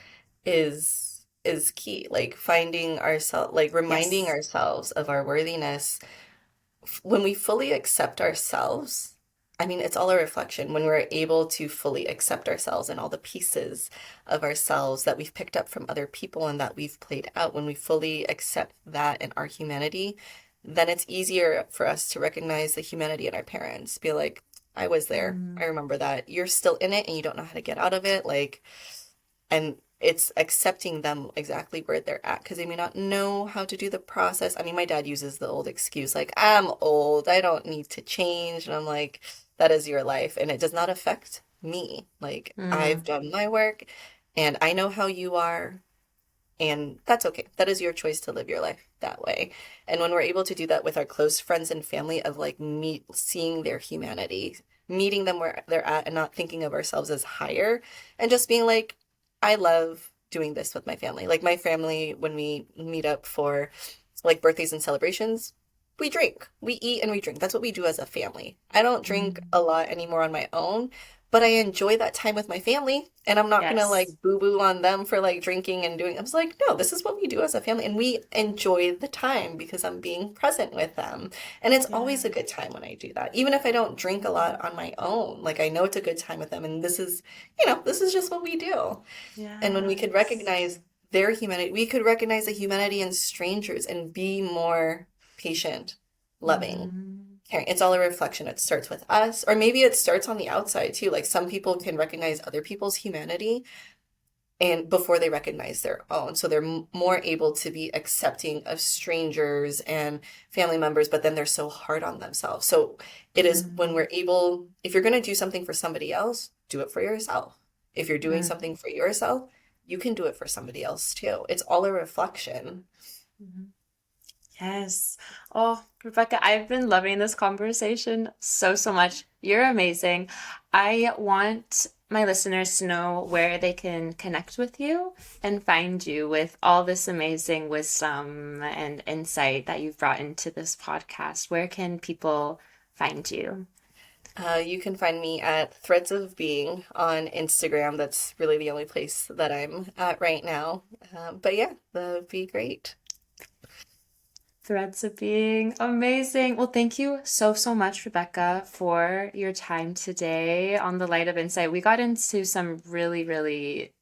is key. Like, finding ourselves, like reminding Yes. ourselves of our worthiness. When we fully accept ourselves, I mean, it's all a reflection. When we're able to fully accept ourselves and all the pieces of ourselves that we've picked up from other people and that we've played out, when we fully accept that in our humanity, then it's easier for us to recognize the humanity in our parents. Be like, I was there. I Mm, remember that. You're still in it and you don't know how to get out of it. Like, and it's accepting them exactly where they're at because they may not know how to do the process. I mean, my dad uses the old excuse, like, I'm old, I don't need to change. And I'm like, that is your life, and it does not affect me. Like, I've mm, done my work and I know how you are, and that's okay. That is your choice to live your life that way. And when we're able to do that with our close friends and family, of like seeing their humanity, meeting them where they're at and not thinking of ourselves as higher, and just being like, I love doing this with my family. Like, my family, when we meet up for like birthdays and celebrations, we drink, we eat, and we drink. That's what we do as a family. I don't drink a mm. lot anymore on my own, but I enjoy that time with my family. And I'm not gonna Yes. like boo boo on them for like drinking and doing. I was like, no, this is what we do as a family, and we enjoy the time because I'm being present with them. And it's always a Yeah. good time when I do that, even if I don't drink a lot on my own. Like, I know it's a good time with them, and this is, this is just what we do. And when we could Yes. recognize their humanity, we could recognize the humanity in strangers and be more patient, loving, Hmm. caring. It's all a reflection. It starts with us, or maybe it starts on the outside too. Like, some people can recognize other people's humanity and before they recognize their own. So they're more able to be accepting of strangers and family members, but then they're so hard on themselves. So it is when Mm, we're able, if you're going to do something for somebody else, do it for yourself. If you're doing mm, something for yourself, you can do it for somebody else too. It's all a reflection. mhm. Yes. Oh, Rebecca, I've been loving this conversation so, so much. You're amazing. I want my listeners to know where they can connect with you and find you with all this amazing wisdom and insight that you've brought into this podcast. Where can people find you? You can find me at Threads of Being on Instagram. That's really the only place that I'm at right now. But yeah, that would be great. Threads of being amazing. Well, thank you so, so much, Rebecca, for your time today on the Light of Insight. We got into some really, really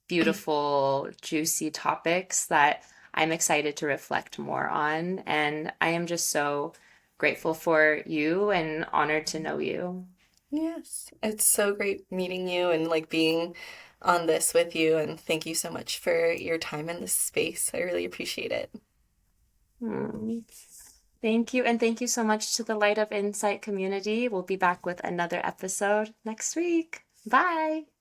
beautiful, juicy topics that I'm excited to reflect more on. And I am just so grateful for you and honored to know you. Yes, it's so great meeting you and like being on this with you. And thank you so much for your time in this space. I really appreciate it. Hmm. Thank you. And thank you so much to the Light of Insight community. We'll be back with another episode next week. Bye.